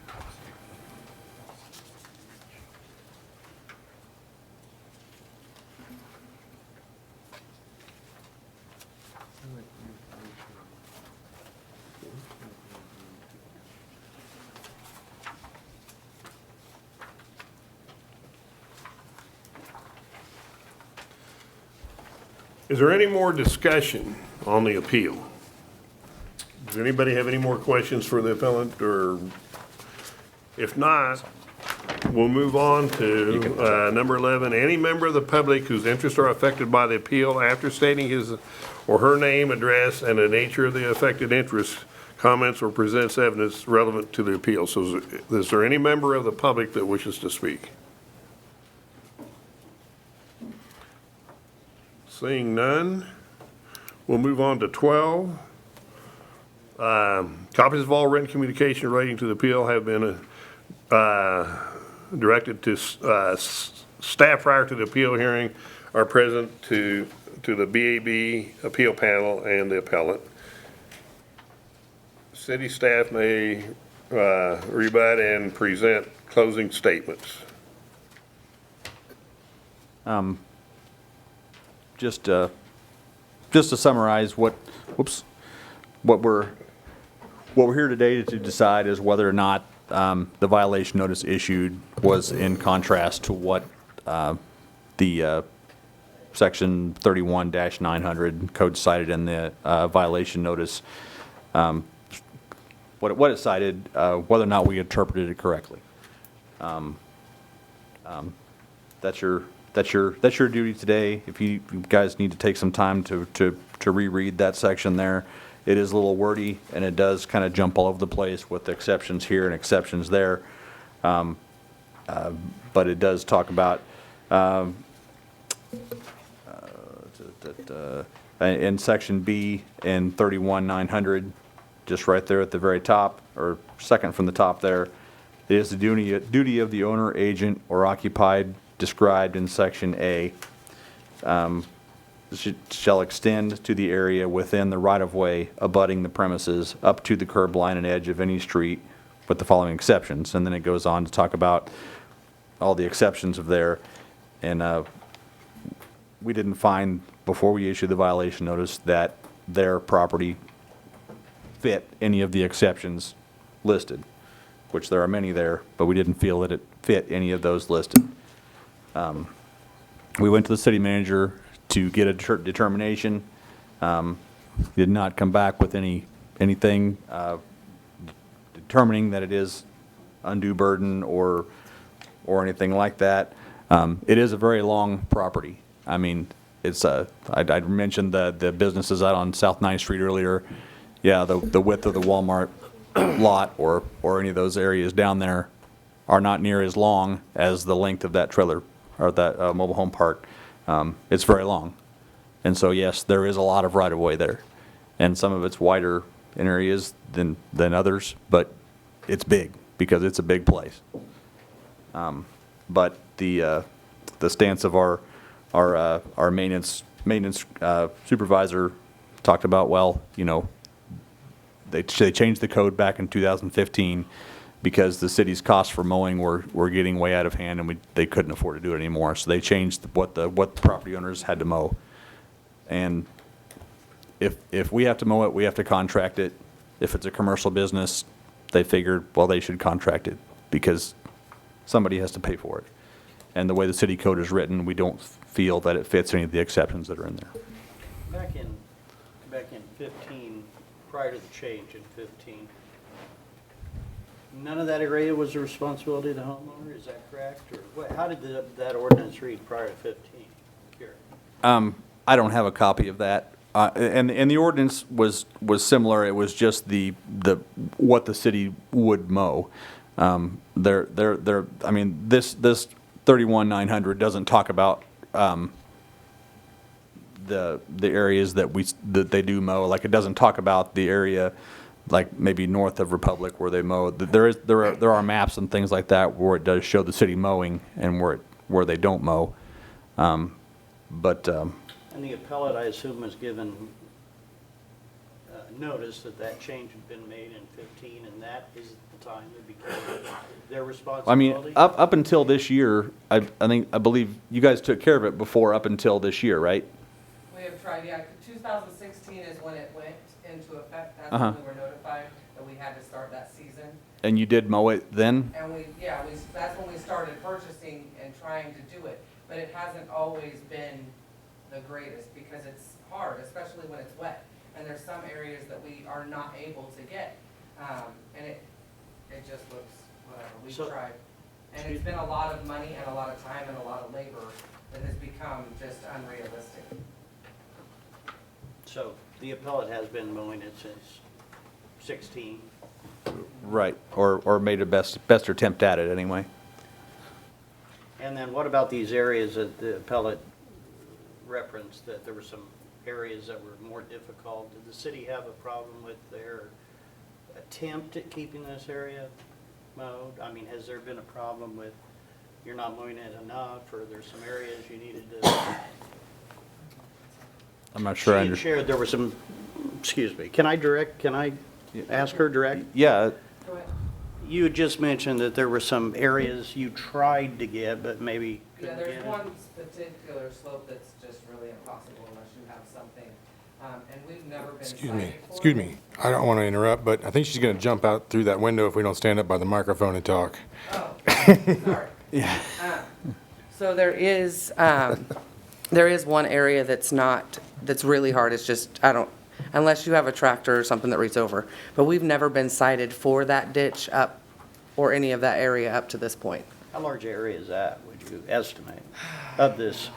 Is there any more discussion on the appeal? Does anybody have any more questions for the appellant, or if not, we'll move on to number 11. Any member of the public whose interests are affected by the appeal, after stating his or her name, address, and the nature of the affected interest, comments or presents evidence relevant to the appeal. So is there any member of the public that wishes to speak? Seeing none, we'll move on to 12. Copies of all written communication relating to the appeal have been directed to staff prior to the appeal hearing, are present to the BAB appeal panel and the appellant. City staff may rebut and present closing statements. Just to summarize what we're here today to decide is whether or not the violation notice issued was in contrast to what the section 31-900 code cited in the violation notice, what it cited, whether or not we interpreted it correctly. That's your duty today. If you guys need to take some time to reread that section there, it is a little wordy, and it does kind of jump all over the place with exceptions here and exceptions there. But it does talk about, in section B in 31-900, just right there at the very top, or second from the top there, it is the duty of the owner, agent, or occupied described in section A. shall extend to the area within the right-of-way abutting the premises up to the curb line and edge of any street with the following exceptions. And then it goes on to talk about all the exceptions of there. And we didn't find, before we issued the violation notice, that their property fit any of the exceptions listed, which there are many there, but we didn't feel that it fit any of those listed. We went to the city manager to get a determination. Did not come back with anything determining that it is undue burden or anything like that. It is a very long property. I mean, it's I mentioned the businesses out on South 9th Street earlier. Yeah, the width of the Walmart lot or any of those areas down there are not near as long as the length of that trailer or that mobile home park. It's very long. And so, yes, there is a lot of right-of-way there. And some of it's wider in areas than others, but it's big because it's a big place. But the stance of our maintenance supervisor talked about, well, you know, they changed the code back in 2015 because the city's costs for mowing were getting way out of hand and they couldn't afford to do it anymore. So they changed what the property owners had to mow. And if we have to mow it, we have to contract it. If it's a commercial business, they figured, well, they should contract it because somebody has to pay for it. And the way the city code is written, we don't feel that it fits any of the exceptions that are in there. Back in 15, prior to the change in 15, none of that area was the responsibility of the homeowner, is that correct? Or how did that ordinance read prior to 15? Here. I don't have a copy of that. And the ordinance was similar. It was just what the city would mow. I mean, this 31-900 doesn't talk about the areas that they do mow. Like, it doesn't talk about the area like maybe north of Republic where they mow. There are maps and things like that where it does show the city mowing and where they don't mow. And the appellate, I assume, was given notice that change had been made in 15, and that is the time it became their responsibility? I mean, up until this year, I believe you guys took care of it before up until this year, right? We have tried, yeah, 2016 is when it went into effect, that's Uh-huh. when we were notified that we had to start that season. And you did mow it then? And that's when we started purchasing and trying to do it, but it hasn't always been the greatest because it's hard, especially when it's wet. And there's some areas that we are not able to get, and it just looks, whatever, we've tried. And it's been a lot of money and a lot of time and a lot of labor that has become just unrealistic. So the appellate has been mowing it since 16. Right, or made a best attempt at it anyway. And then what about these areas that the appellate referenced, that there were some areas that were more difficult? Did the city have a problem with their attempt at keeping this area mowed? I mean, has there been a problem with you're not mowing it enough, or there's some areas you needed to? I'm not sure I She had understand. shared there were some, excuse me, can I ask her direct? Yeah, Go ahead. You had just mentioned that there were some areas you tried to get, but maybe Yeah, couldn't get there's it. one particular slope that's just really impossible unless you have something, and we've never been cited for it. Excuse me. I don't want to interrupt, but I think she's going to jump out through that window if we don't stand up by the microphone and talk. Oh, sorry. Yeah. So there is one area that's really hard. It's just, unless you have a tractor or something that reaches over. But we've never been cited for that ditch up, or any of that area up to this point. How large area is that, would you estimate, of this?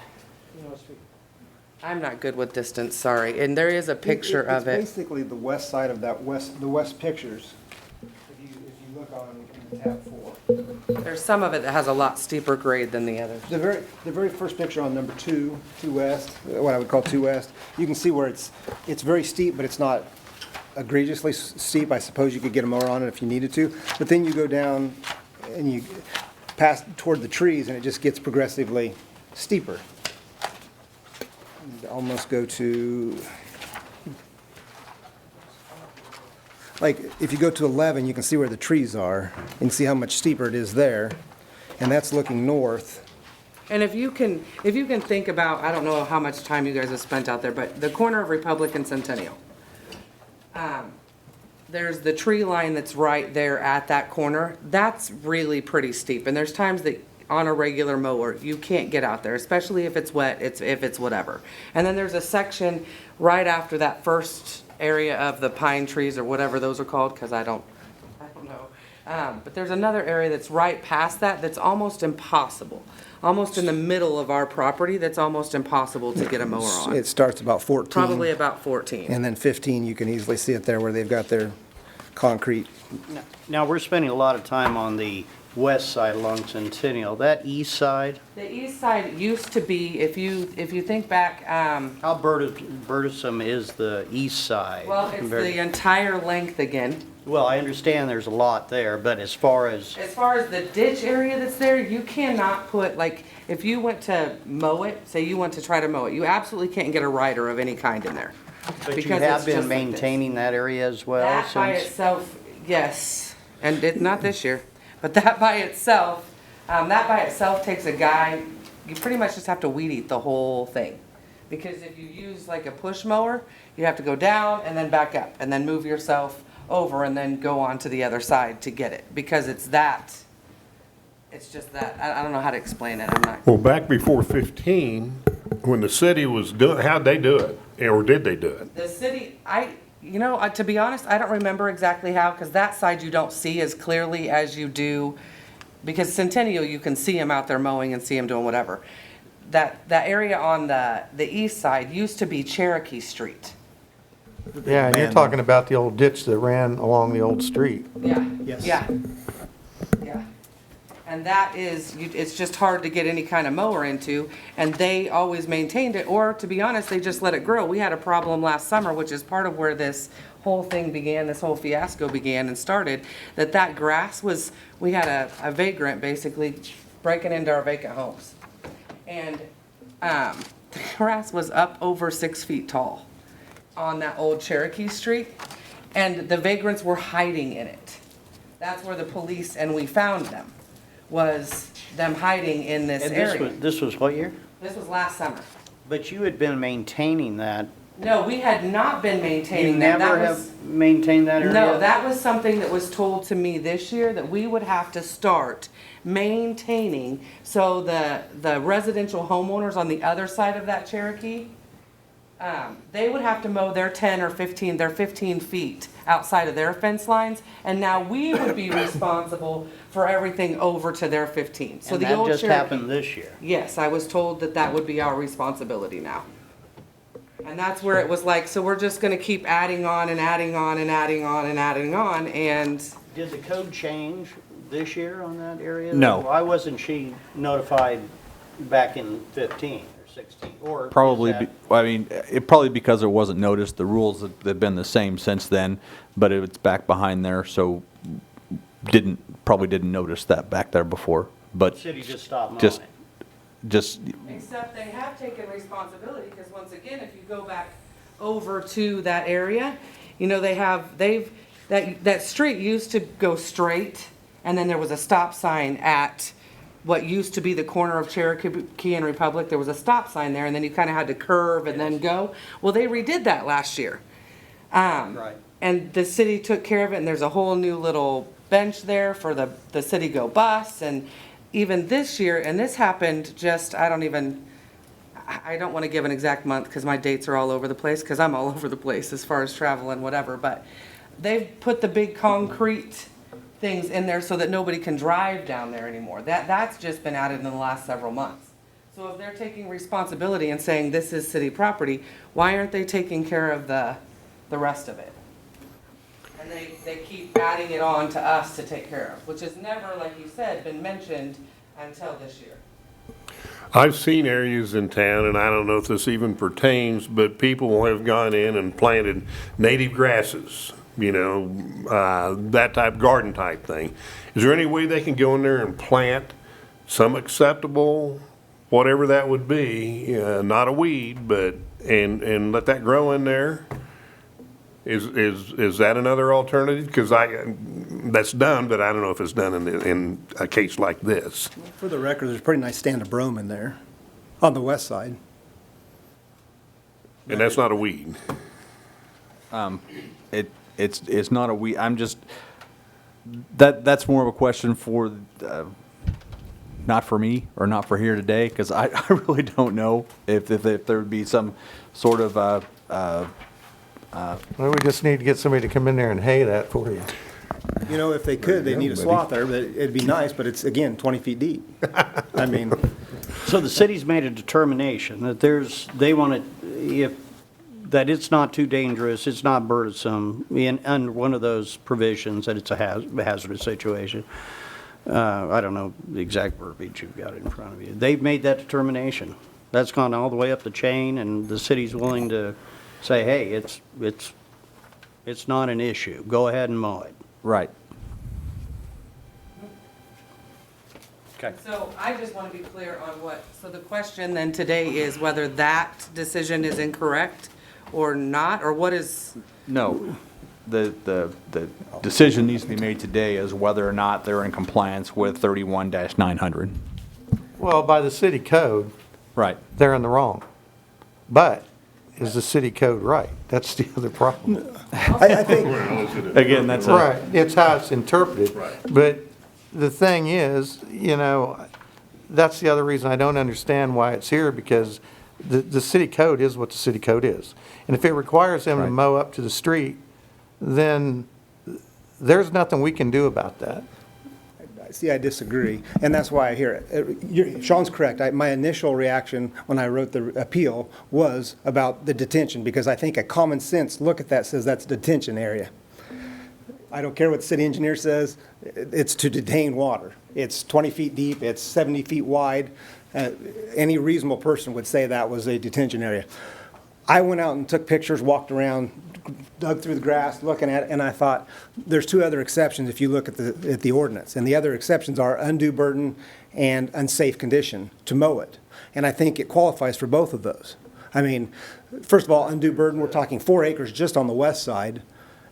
I'm not good with distance, sorry. And there is a picture of it. It's basically the west side of the west pictures, if you look on in tab 4. There's some of it that has a lot steeper grade than the others. The very first picture on number 2 west, what I would call 2 west, you can see where it's very steep, but it's not egregiously steep. I suppose you could get a mower on it if you needed to. But then you go down and you pass toward the trees and it just gets progressively steeper. almost go to, like, if you go to 11, you can see where the trees are, and see how much steeper it is there, and that's looking north. And if you can think about, I don't know how much time you guys have spent out there, but the corner of Republic and Centennial. There's the tree line that's right there at that corner. That's really pretty steep. And there's times that on a regular mower, you can't get out there, especially if it's wet, if it's whatever. And then there's a section right after that first area of the pine trees or whatever those are called, because I don't know. But there's another area that's right past that that's almost impossible. Almost in the middle of our property, that's almost impossible to get a mower on. It starts about 14. Probably about 14. And then 15, you can easily see it there where they've got their concrete. Now, we're spending a lot of time on the west side along Centennial. That east side, The east side used to be, if you think back, how burdensome is the east side? well, it's compared- the entire length again. Well, I understand there's a lot there, but as far as, As far as the ditch area that's there, you cannot put, like, if you went to mow it, say you went to try to mow it, you absolutely can't get a rider of any kind in there. but you because have it's been just like this. maintaining that area as well That by since? itself, yes, and not this year, but that by itself takes a guy, you pretty much just have to weed eat the whole thing. Because if you use like a push mower, you have to go down and then back up, and then move yourself over and then go on to the other side to get it, because it's just that, I don't know how to explain it, I'm not. Well, back before 15, when the city was doing, how'd they do it? Or did they do it? The city, to be honest, I don't remember exactly how, because that side you don't see as clearly as you do, because Centennial, you can see them out there mowing and see them doing whatever. That area on the east side used to be Cherokee Street. Yeah, and you're talking about the old ditch that ran along the old street. Yeah. Yes. Yeah. Yeah. And that is, it's just hard to get any kind of mower into, and they always maintained it, or to be honest, they just let it grow. We had a problem last summer, which is part of where this whole thing began, this whole fiasco began and started, that grass was, we had a vagrant basically breaking into our vacant homes. And the grass was up over 6 feet tall on that old Cherokee Street, and the vagrants were hiding in it. That's where the police, and we found them, was them hiding in this And area. this was what year? This was last summer. But you had been maintaining that. No, we had not been You maintaining that. never That was- have maintained that area? No, that was something that was told to me this year, that we would have to start maintaining, so the residential homeowners on the other side of that Cherokee, they would have to mow their 10 or 15, their 15 feet outside of their fence lines, and now we would be responsible for everything over to their 15. So And the that old just Cherokee. happened this year? Yes, I was told that that would be our responsibility now. And that's where it was like, so we're just gonna keep adding on and adding on and adding on and adding on, and Did the code change this year on that area? No. Why wasn't she notified back in 15 or 16? Or is Probably, that- I mean, it probably because it wasn't noticed. The rules have been the same since then, but it's back behind there, so probably didn't notice that back there before. But City just stopped mowing just, it. just, except they have taken responsibility, because once again, if you go back over to that area, you know, that street used to go straight, and then there was a stop sign at what used to be the corner of Cherokee and Republic. There was a stop sign there, and then you kind of had to curve and then go. Well, they redid that last year. Right. And the city took care of it, and there's a whole new little bench there for the City Go bus, and even this year, and this happened just, I don't want to give an exact month, because my dates are all over the place, because I'm all over the place as far as travel and whatever, but they've put the big concrete things in there so that nobody can drive down there anymore. That's just been added in the last several months. So if they're taking responsibility and saying this is city property, why aren't they taking care of the rest of it? And they keep adding it on to us to take care of, which has never, like you said, been mentioned until this year. I've seen areas in town, and I don't know if this even pertains, but people have gone in and planted native grasses, you know, that type, garden type thing. Is there any way they can go in there and plant some acceptable whatever that would be, not a weed, but, and let that grow in there? Is that another alternative? Because that's done, but I don't know if it's done in a case like this. For the record, there's a pretty nice stand of brome in there on the west side. And that's not a weed. It's not a I'm just, that's more of a question for, not for me or not for here today, because I really don't know if there would be some sort of, Well, we just need to get somebody to come in there and hay that for you. You know, if they could, they need a swath there, but it'd be nice, but it's, again, 20 feet deep. I mean, So the city's made a determination that they want to, that it's not too dangerous, it's not burdensome, under one of those provisions that it's a hazardous situation. I don't know the exact verbiage you've got in front of you. They've made that determination. That's gone all the way up the chain, and the city's willing to say, hey, it's not an issue. Go ahead and mow it. right. So I just want to be clear on so the question then today is whether that decision is incorrect or not, or what is? No, the decision needs to be made today is whether or not they're in compliance with 31-900. Well, by the city code, Right. they're in the wrong. But is the city code right? That's the other problem. I think, Again, that's Right, it's how it's interpreted. But the thing is, that's the other reason I don't understand why it's here, because the city code is what the city code is. And if it requires them to Right. mow up to the street, then there's nothing we can do about that. see, I disagree, and that's why I hear it. Sean's correct. My initial reaction when I wrote the appeal was about the detention, because I think a common sense look at that says that's a detention area. I don't care what the city engineer says, it's to detain water. It's 20 feet deep, it's 70 feet wide. Any reasonable person would say that was a detention area. I went out and took pictures, walked around, dug through the grass, looking at it, and I thought, there's two other exceptions if you look at the ordinance. And the other exceptions are undue burden and unsafe condition to mow it. And I think it qualifies for both of those. I mean, first of all, undue burden, we're talking 4 acres just on the west side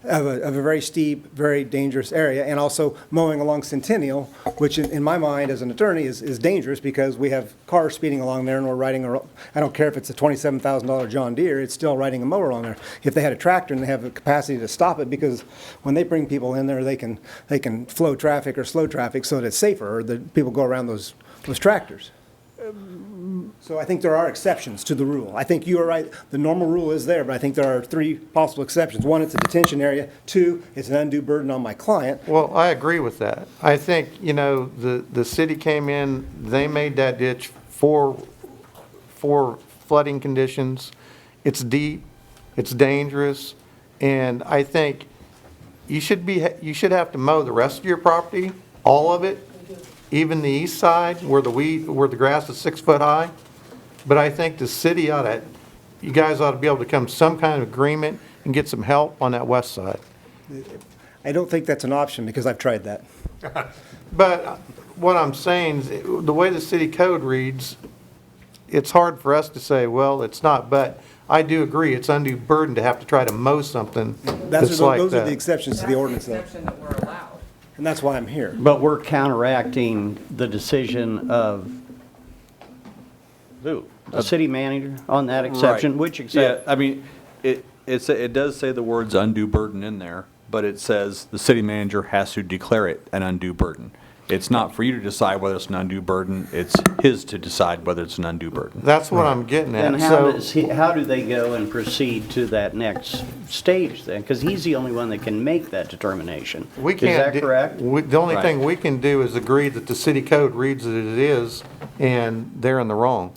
of a very steep, very dangerous area, and also mowing along Centennial, which in my mind as an attorney is dangerous, because we have cars speeding along there and we're riding I don't care if it's a $27,000 John Deere, it's still riding a mower along there. If they had a tractor and they have the capacity to stop it, because when they bring people in there, they can flow traffic or slow traffic so that it's safer, or the people go around those tractors. So I think there are exceptions to the rule. I think you are right, the normal rule is there, but I think there are 3 possible exceptions. 1, it's a detention area. 2, it's an undue burden on my client. Well, I agree with that. I think, the city came in, they made that ditch for flooding conditions. It's deep, it's dangerous, and I think you should have to mow the rest of your property, all of it, even the east side where the grass is 6 foot high. But I think the city you guys ought to be able to come to some kind of agreement and get some help on that west side. I don't think that's an option, because I've tried that. But what I'm saying is, the way the city code reads, it's hard for us to say, well, it's not, but I do agree, it's undue burden to have to try to mow something that's like Those are the that. exceptions to the ordinance, though, Exception that we're allowed. and that's why I'm here. But we're counteracting the decision of who? The city manager on that exception? Right. Which Yeah, exception? I mean, it does say the words undue burden in there, but it says the city manager has to declare it an undue burden. It's not for you to decide whether it's an undue burden, it's his to decide whether it's an undue burden. That's what I'm getting at. And how do they go and proceed to that next stage then? Because he's the only one that can make that determination. We Is can't. that correct? The only Right. thing we can do is agree that the city code reads that it is, and they're in the wrong.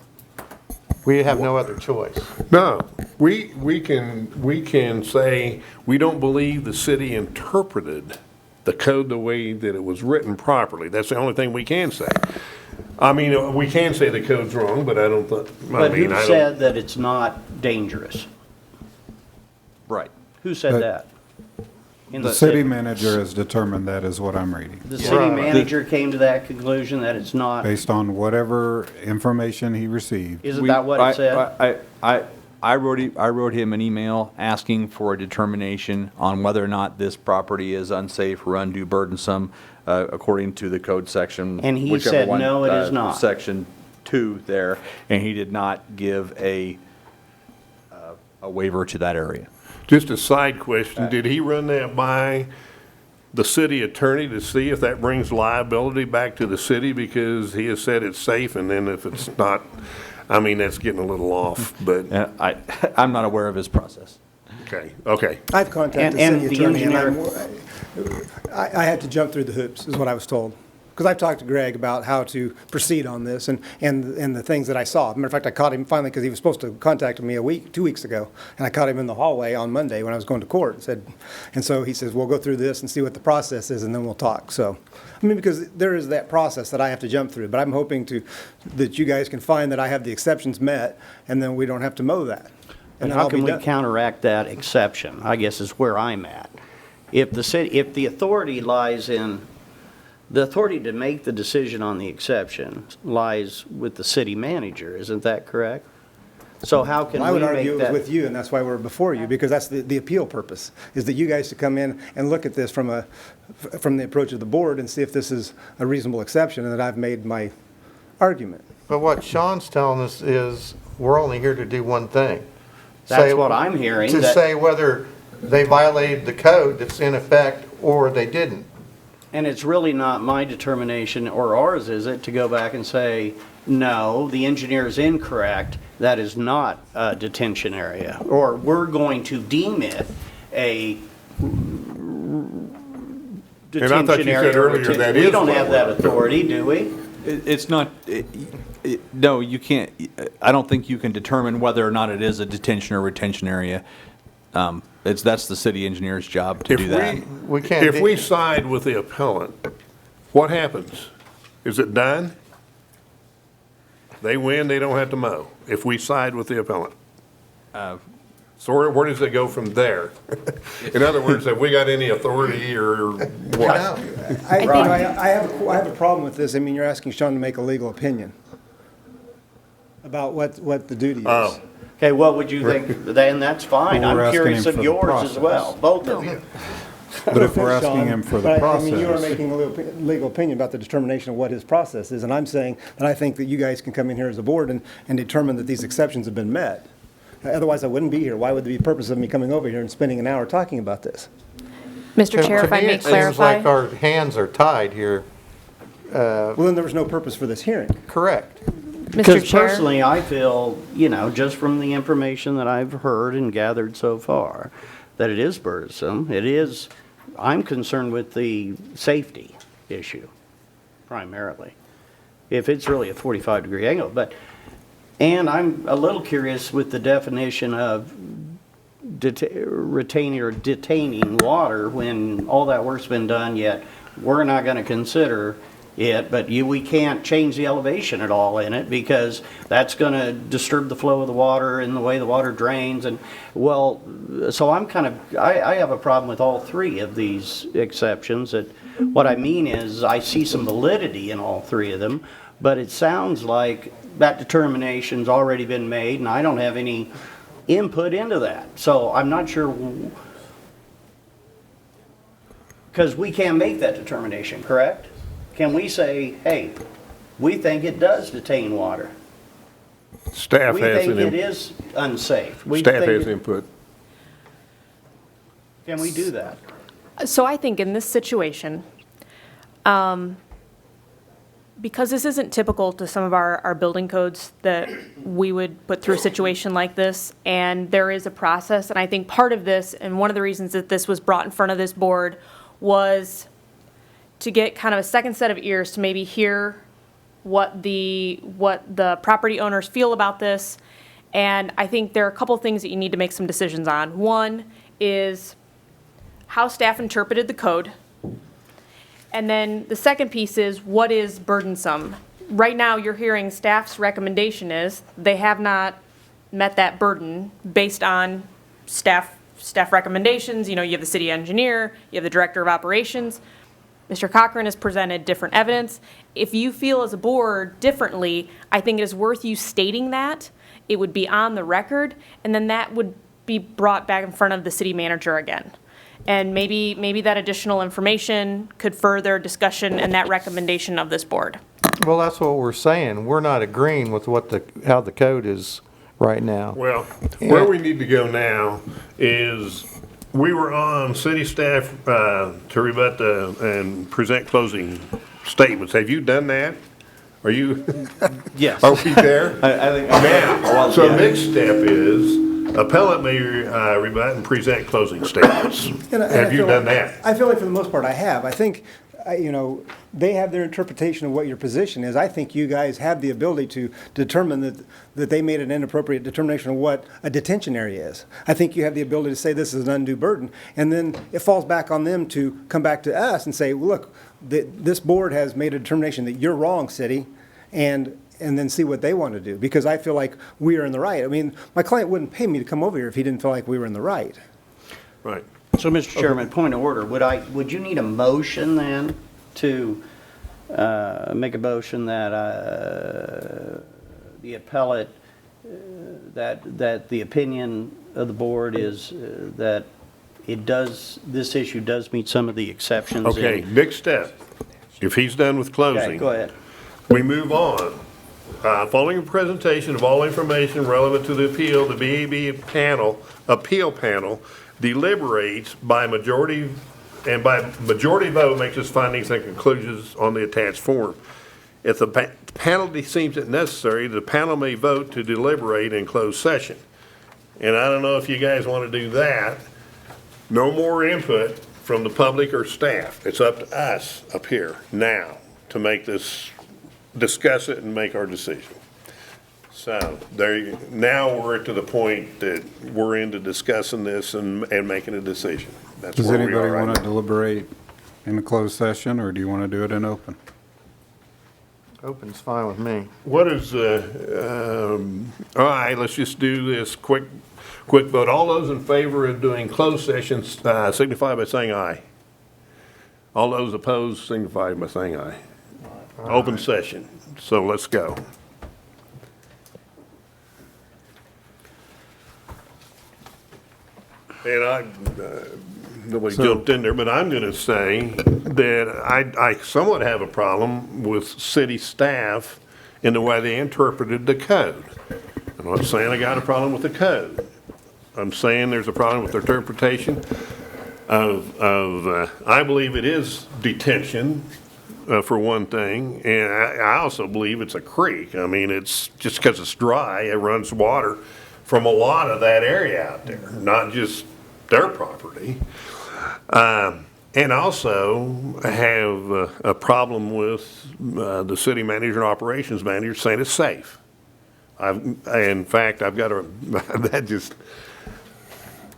We have no other choice. No, we can say, we don't believe the city interpreted the code the way that it was written properly. That's the only thing we can say. I mean, we can say the code's wrong, but I don't, But who said that it's not dangerous? Right. Who said that? in The city manager has determined that is what I'm reading, The city manager came to that conclusion that it's not, based on whatever information he received. isn't that what it said? I wrote him an email asking for a determination on whether or not this property is unsafe or undue burdensome, according to the code section. And he whichever said, one, no, it is not. Section 2 there, and he did not give a waiver to that area. Just a side question, did he run that by the city attorney to see if that brings liability back to the city? Because he has said it's safe, and then if it's not, I mean, that's getting a little off, but, I'm not aware of his process. okay. I've contacted And the the city attorney, and engineer- I had to jump through the hoops, is what I was told. Because I've talked to Greg about how to proceed on this and the things that I saw. Matter of fact, I caught him finally, because he was supposed to contact me 2 weeks ago, and I caught him in the hallway on Monday when I was going to court, and so he says, we'll go through this and see what the process is, and then we'll talk. So, I mean, because there is that process that I have to jump through, but I'm hoping that you guys can find that I have the exceptions met, and then we don't have to mow that. And And then how I'll be can we done. counteract that exception, I guess is where I'm at. If the authority lies in, the authority to make the decision on the exception lies with the city manager, isn't that correct? So how can I we would argue make it was that? with you, and that's why we're before you, because that's the appeal purpose, is that you guys to come in and look at this from the approach of the board and see if this is a reasonable exception, and that I've made my argument. But what Sean's telling us is, we're only here to do one thing. That's what I'm hearing, To that- say whether they violated the code that's in effect or they didn't. And it's really not my determination, or ours, is it, to go back and say, no, the engineer is incorrect, that is not a detention area, or we're going to deem it a And I thought detention you area. said earlier that We is don't what have it that was. authority, do we? It's not, no, you can't, I don't think you can determine whether or not it is a detention or retention area. That's the city engineer's job to do that. We can't. If we side with the appellant, what happens? Is it done? They win, they don't have to mow, if we side with the appellant. So where does it go from there? In other words, have we got any authority or what? I have a problem with this. I mean, you're asking Sean to make a legal opinion about what the duty is. Oh. Okay, what would you think? Then that's fine. Well, we're I'm asking curious him of for the yours as process. well, both of you. But if we're asking Sean, him for the but I mean, you are process, making a legal opinion about the determination of what his process is, and I'm saying that I think that you guys can come in here as a board and determine that these exceptions have been met. Otherwise, I wouldn't be here. Why would there be a purpose of me coming over here and spending an hour talking about this? Mr. Chair, if I may To me, it seems like clarify. our hands are tied here. Well, then there was no purpose for this hearing. Correct. Mr. Because Chair, personally, I feel, just from the information that I've heard and gathered so far, that it is burdensome. I'm concerned with the safety issue primarily, if it's really a 45-degree angle. And I'm a little curious with the definition of retaining or detaining water when all that work's been done, yet we're not going to consider it, but we can't change the elevation at all in it because that's going to disturb the flow of the water and the way the water drains. And so I have a problem with all three of these exceptions. That what I mean is I see some validity in all three of them, but it sounds like that determination's already been made and I don't have any input into that. So I'm not sure, because we can't make that determination, correct? Can we say, hey, we think it does detain water? Staff We has think an it is unsafe. We staff think has it- input. Can we do that? so I think in this situation, because this isn't typical to some of our building codes that we would put through a situation like this, and there is a process, and I think part of this, and one of the reasons that this was brought in front of this board was to get kind of a second set of ears to maybe hear what the property owners feel about this. And I think there are a couple things that you need to make some decisions on. One is how staff interpreted the code. And then the second piece is what is burdensome. Right now, you're hearing staff's recommendation is they have not met that burden based on staff staff recommendations, you know, you have the city engineer, you have the director of operations. Mr. Cochran has presented different evidence. If you feel as a board differently, I think it is worth you stating that. It would be on the record, and then that would be brought back in front of the city manager again. And maybe that additional information could further discussion and that recommendation of this board. Well, that's what we're saying. We're not agreeing with how the code is right now. Well, where we need to go now is, we were on city staff to rebut and present closing statements. Have you done that? Are you, Yes. are we there? I think. Now, so next step is, appellate may rebut and present closing statements. And I Have you feel done like- that? I feel like for the most part I have. I think, you know, they have their interpretation of what your position is. I think you guys have the ability to determine that they made an inappropriate determination of what a detention area is. I think you have the ability to say this is an undue burden, and then it falls back on them to come back to us and say, look, this board has made a determination that you're wrong, city, and then see what they want to do, because I feel like we are in the right. I mean, my client wouldn't pay me to come over here if he didn't feel like we were in the right. Right. So, Mr. Chairman, point of order, would you need a motion then to make a motion that the appellate, that the opinion of the board is that this issue does meet some of the exceptions? Okay, next step, if he's done with closing. Okay, go ahead. We move on. Following a presentation of all information relevant to the appeal, the BAB appeal panel deliberates by majority vote makes its findings and conclusions on the attached form. If the panel deems it necessary, the panel may vote to deliberate in closed session. And I don't know if you guys want to do that. No more input from the public or staff. It's up to us up here now to make this, discuss it and make our decision. So now we're to the point that we're into discussing this and making a decision. That's Does where we anybody are right want to now. deliberate in a closed session, or do you want to do it in open? Open's fine with me. What is, all right, let's just do this quick vote. All those in favor of doing closed sessions signify by saying aye. All those opposed signify by saying aye. Open session. So let's go. And nobody jumped in there, but I'm going to say that I somewhat have a problem with city staff in the way they interpreted the code. I'm not saying I got a problem with the code. I'm saying there's a problem with their interpretation of I believe it is detention, for one thing, and I also believe it's a creek. I mean, it's just because it's dry, it runs water from a lot of that area out there, not just their property. And also have a problem with the city manager and operations manager saying it's safe. In fact, I've got that just,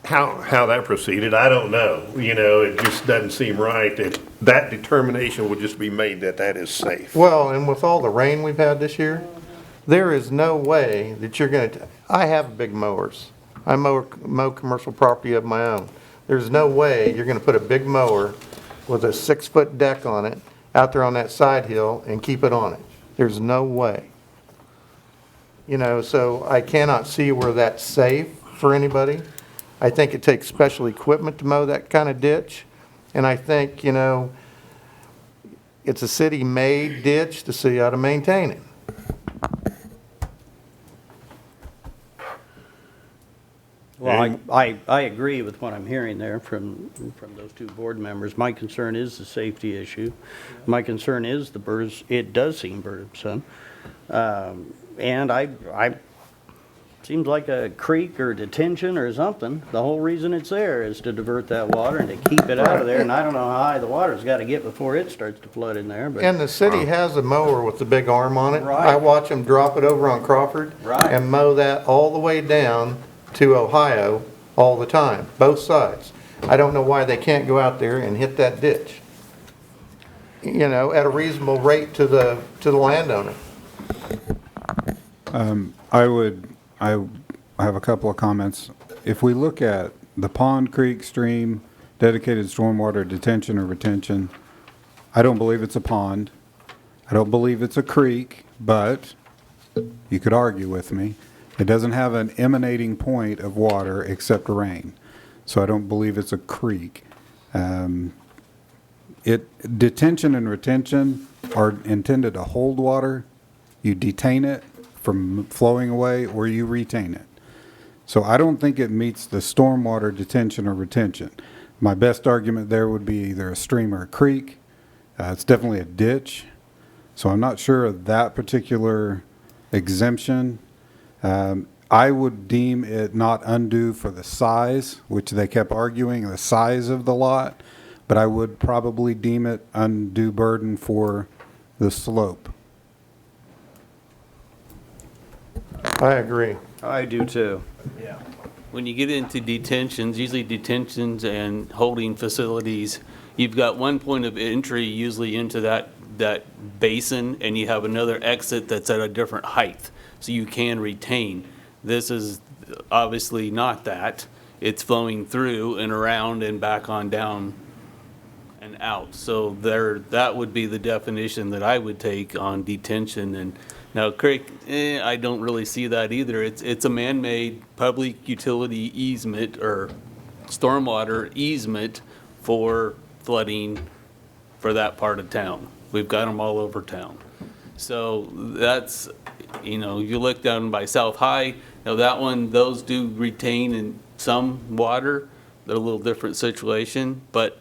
how that proceeded, I don't know. You know, it just doesn't seem right that determination would just be made that is safe. Well, and with all the rain we've had this year, there is no way that you're going to, I have big mowers. I mow commercial property of my own. There's no way you're going to put a big mower with a 6-foot deck on it out there on that side hill and keep it on it. There's no way. You know, so I cannot see where that's safe for anybody. I think it takes special equipment to mow that kind of ditch. And I think, you know, it's a city-made ditch to see how to maintain it. Well, I agree with what I'm hearing there from those two board members. My concern is the safety issue. My concern is the birds, it does seem burdensome. And seems like a creek or detention or something. The whole reason it's there is to divert that water and to keep it out of there. And I don't know how high the water's got to get before it starts to flood in there, but. And the city has a mower with the big arm on it. Right. I watch them drop it over on Crawford. Right. And mow that all the way down to Ohio all the time, both sides. I don't know why they can't go out there and hit that ditch, you know, at a reasonable rate to the landowner. I have a couple of comments. If we look at the pond, creek, stream, dedicated stormwater detention or retention. I don't believe it's a pond. I don't believe it's a creek, but you could argue with me. It doesn't have an emanating point of water except rain. So I don't believe it's a creek. Detention and retention are intended to hold water. You detain it from flowing away or you retain it. So I don't think it meets the stormwater detention or retention. My best argument there would be either a stream or a creek. It's definitely a ditch. So I'm not sure of that particular exemption. I would deem it not undue for the size, which they kept arguing, the size of the lot, but I would probably deem it undue burden for the slope. I agree. I do too. When you get into detentions, usually detentions and holding facilities, you've got one point of entry usually into that basin, and you have another exit that's at a different height, so you can retain. This is obviously not that. It's flowing through and around and back on down and out. So that would be the definition that I would take on detention. And now creek, I don't really see that either. It's a man-made public utility easement or stormwater easement for flooding for that part of town. We've got them all over town. So that's, you look down by South High, now that one, those do retain in some water. They're a little different situation, but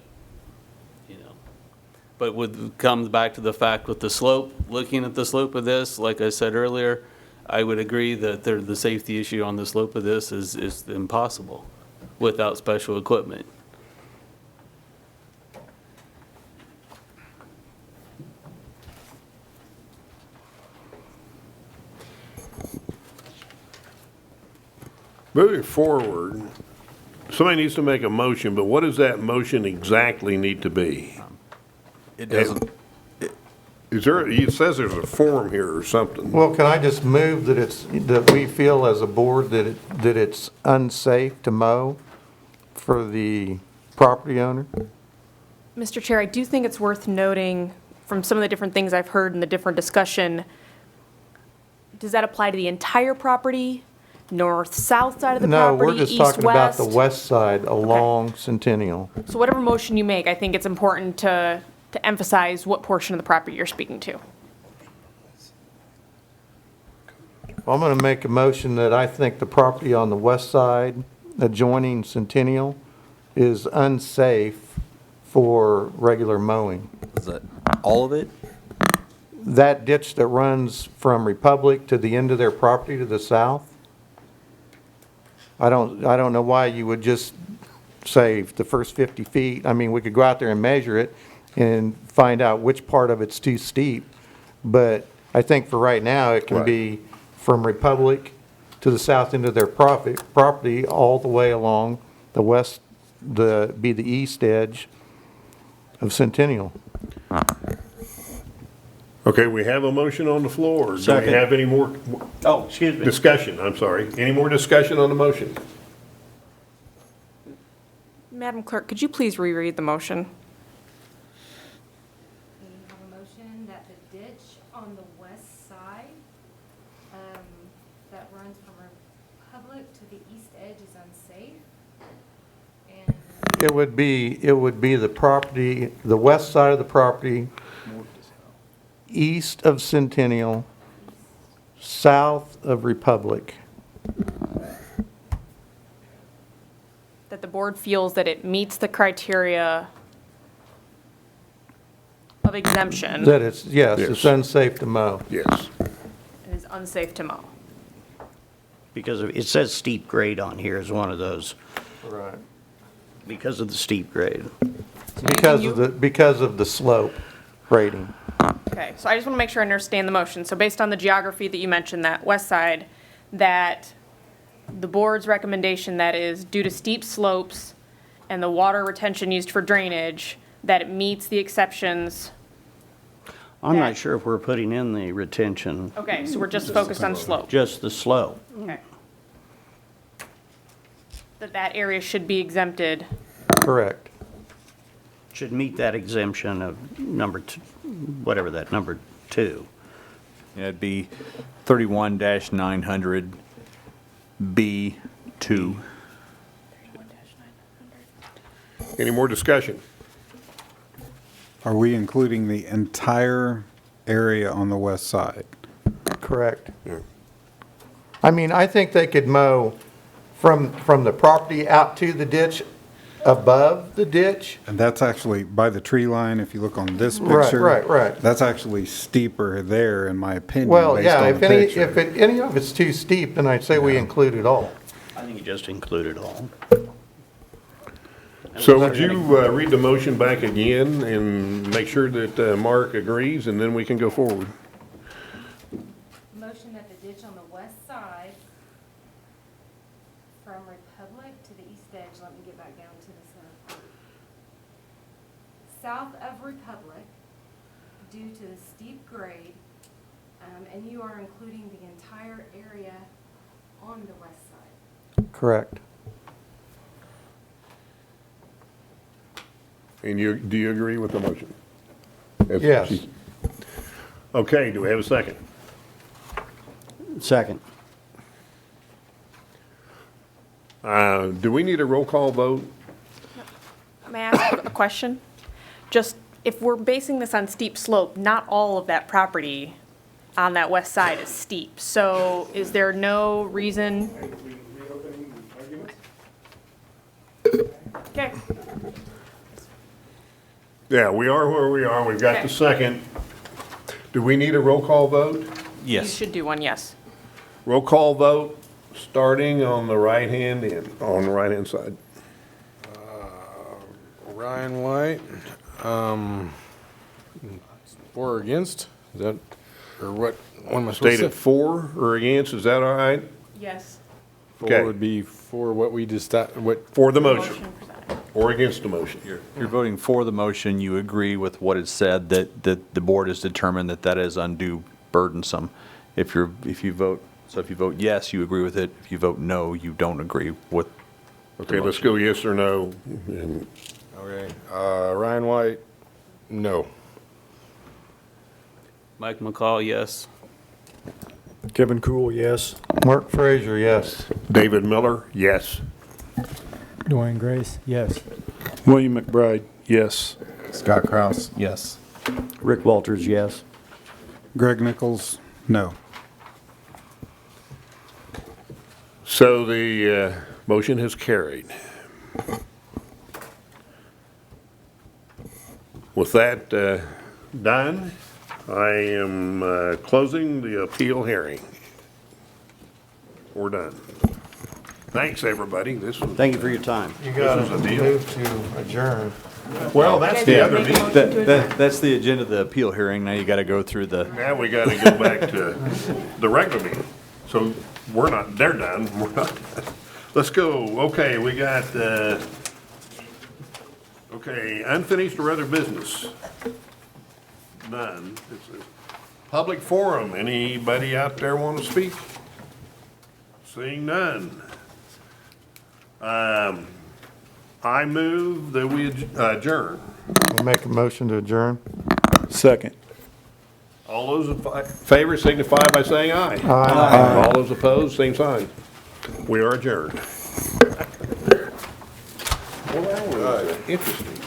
comes back to the fact with the slope, looking at the slope of this, like I said earlier, I would agree that the safety issue on the slope of this is impossible without special equipment. Moving forward, somebody needs to make a motion, but what does that motion exactly need to be? It doesn't, It says there's a form here or something. Well, can I just move that we feel as a board that it's unsafe to mow for the property owner? Mr. Chair, I do think it's worth noting from some of the different things I've heard in the different discussion, does that apply to the entire property? North, south side of the No, property, we're just east, talking about the west? west side along Centennial. So whatever motion you make, I think it's important to emphasize what portion of the property you're speaking to. Well, I'm going to make a motion that I think the property on the west side adjoining Centennial is unsafe for regular mowing. is that all of it? That ditch that runs from Republic to the end of their property to the south, I don't know why you would just say the first 50 feet. I mean, we could go out there and measure it and find out which part of it's too steep. But I think for right now, it can Right. be from Republic to the south end of their property all the way along the west, be the east edge of Centennial. Okay, we have a motion on the floor. Do we Second. have any more Oh, excuse me. discussion? I'm sorry. Any more discussion on the motion? Madam Clerk, could you please reread the motion? We have a motion that the ditch on the west side, that runs from Republic to the east edge is unsafe. And It would be the property, the west side of the property, east of Centennial, south of Republic. That the board feels that it meets the criteria of exemption That it's, yes, Yes. it's unsafe to mow. Yes. and is unsafe to mow. Because it says steep grade on here is one of those, Right. because of the steep grade. Because of the slope rating. Okay, so I just want to make sure I understand the motion. So based on the geography that you mentioned, that west side, that the board's recommendation that is due to steep slopes and the water retention used for drainage, that it meets the exceptions. I'm Yeah. not sure if we're putting in the retention, Okay, so we're just focused on slope. just the slope. Okay. that that area should be exempted. Correct. Should meet that exemption of number two, whatever that number two. Yeah, it'd be 31-900 B2. Any more discussion? Are we including the entire area on the west side? Correct. I mean, I think they could mow from the property out to the ditch, above the ditch. And that's actually by the tree line, if you look on this Right, picture. right. That's actually steeper there, in my opinion, Well, based yeah, on if the any, picture. if any of it's too steep, then I'd say we include it all. I think you just include it all. So would you read the motion back again and make sure that Mark agrees, and then we can go forward? Motion that the ditch on the west side from Republic to the east edge, let me get back down to the center part. South of Republic, due to the steep grade, and you are including the entire area on the west side. Correct. And do you agree with the motion? As Yes. she- Okay, do we have a second? Second. Do we need a roll call vote? May I ask a question? Just, if we're basing this on steep slope, not all of that property on that west side is steep. So is there no reason? Okay. Yeah, we are where we are. We've got the Okay. second. Do we need a roll call vote? You Yes. should do one, yes. Roll call vote, starting on the right-hand end, on the right-hand side. Ryan White, for or against? Is that, or what am I supposed to Stated say? for or against, is that all right? Yes. Okay. For would be for what we just, what, For the motion, Motion presented. or against the motion? You're voting for the motion, you agree with what is said, that the board has determined that that is undue burdensome. If you vote yes, you agree with it. If you vote no, you don't agree with the Okay, let's motion. go yes or no. And okay, Ryan White, no. Mike McCall, yes. Kevin Cool, yes. Mark Frazier, yes. David Miller, yes. Dwayne Grace, yes. William McBride, yes. Scott Kraus, yes. Rick Walters, yes. Greg Nichols, no. So the motion has carried. With that done, I am closing the appeal hearing. We're done. Thanks, everybody. This was, Thank you for your time. You gotta This is a deal. move to adjourn. well, that's the other Make a deal. motion to adjourn. That's the agenda of the appeal hearing. Now you got to go through the, Now we gotta go back to the regular meeting. So they're done, we're not done. Let's go. Okay, we got, okay, unfinished or other business? None. It's a public forum. Anybody out there want to speak? Seeing none. I move that we adjourn. We'll make a motion to adjourn. Second. All those in favor signify by saying aye. Aye. All those opposed, same sign. We are adjourned. Well, that was interesting.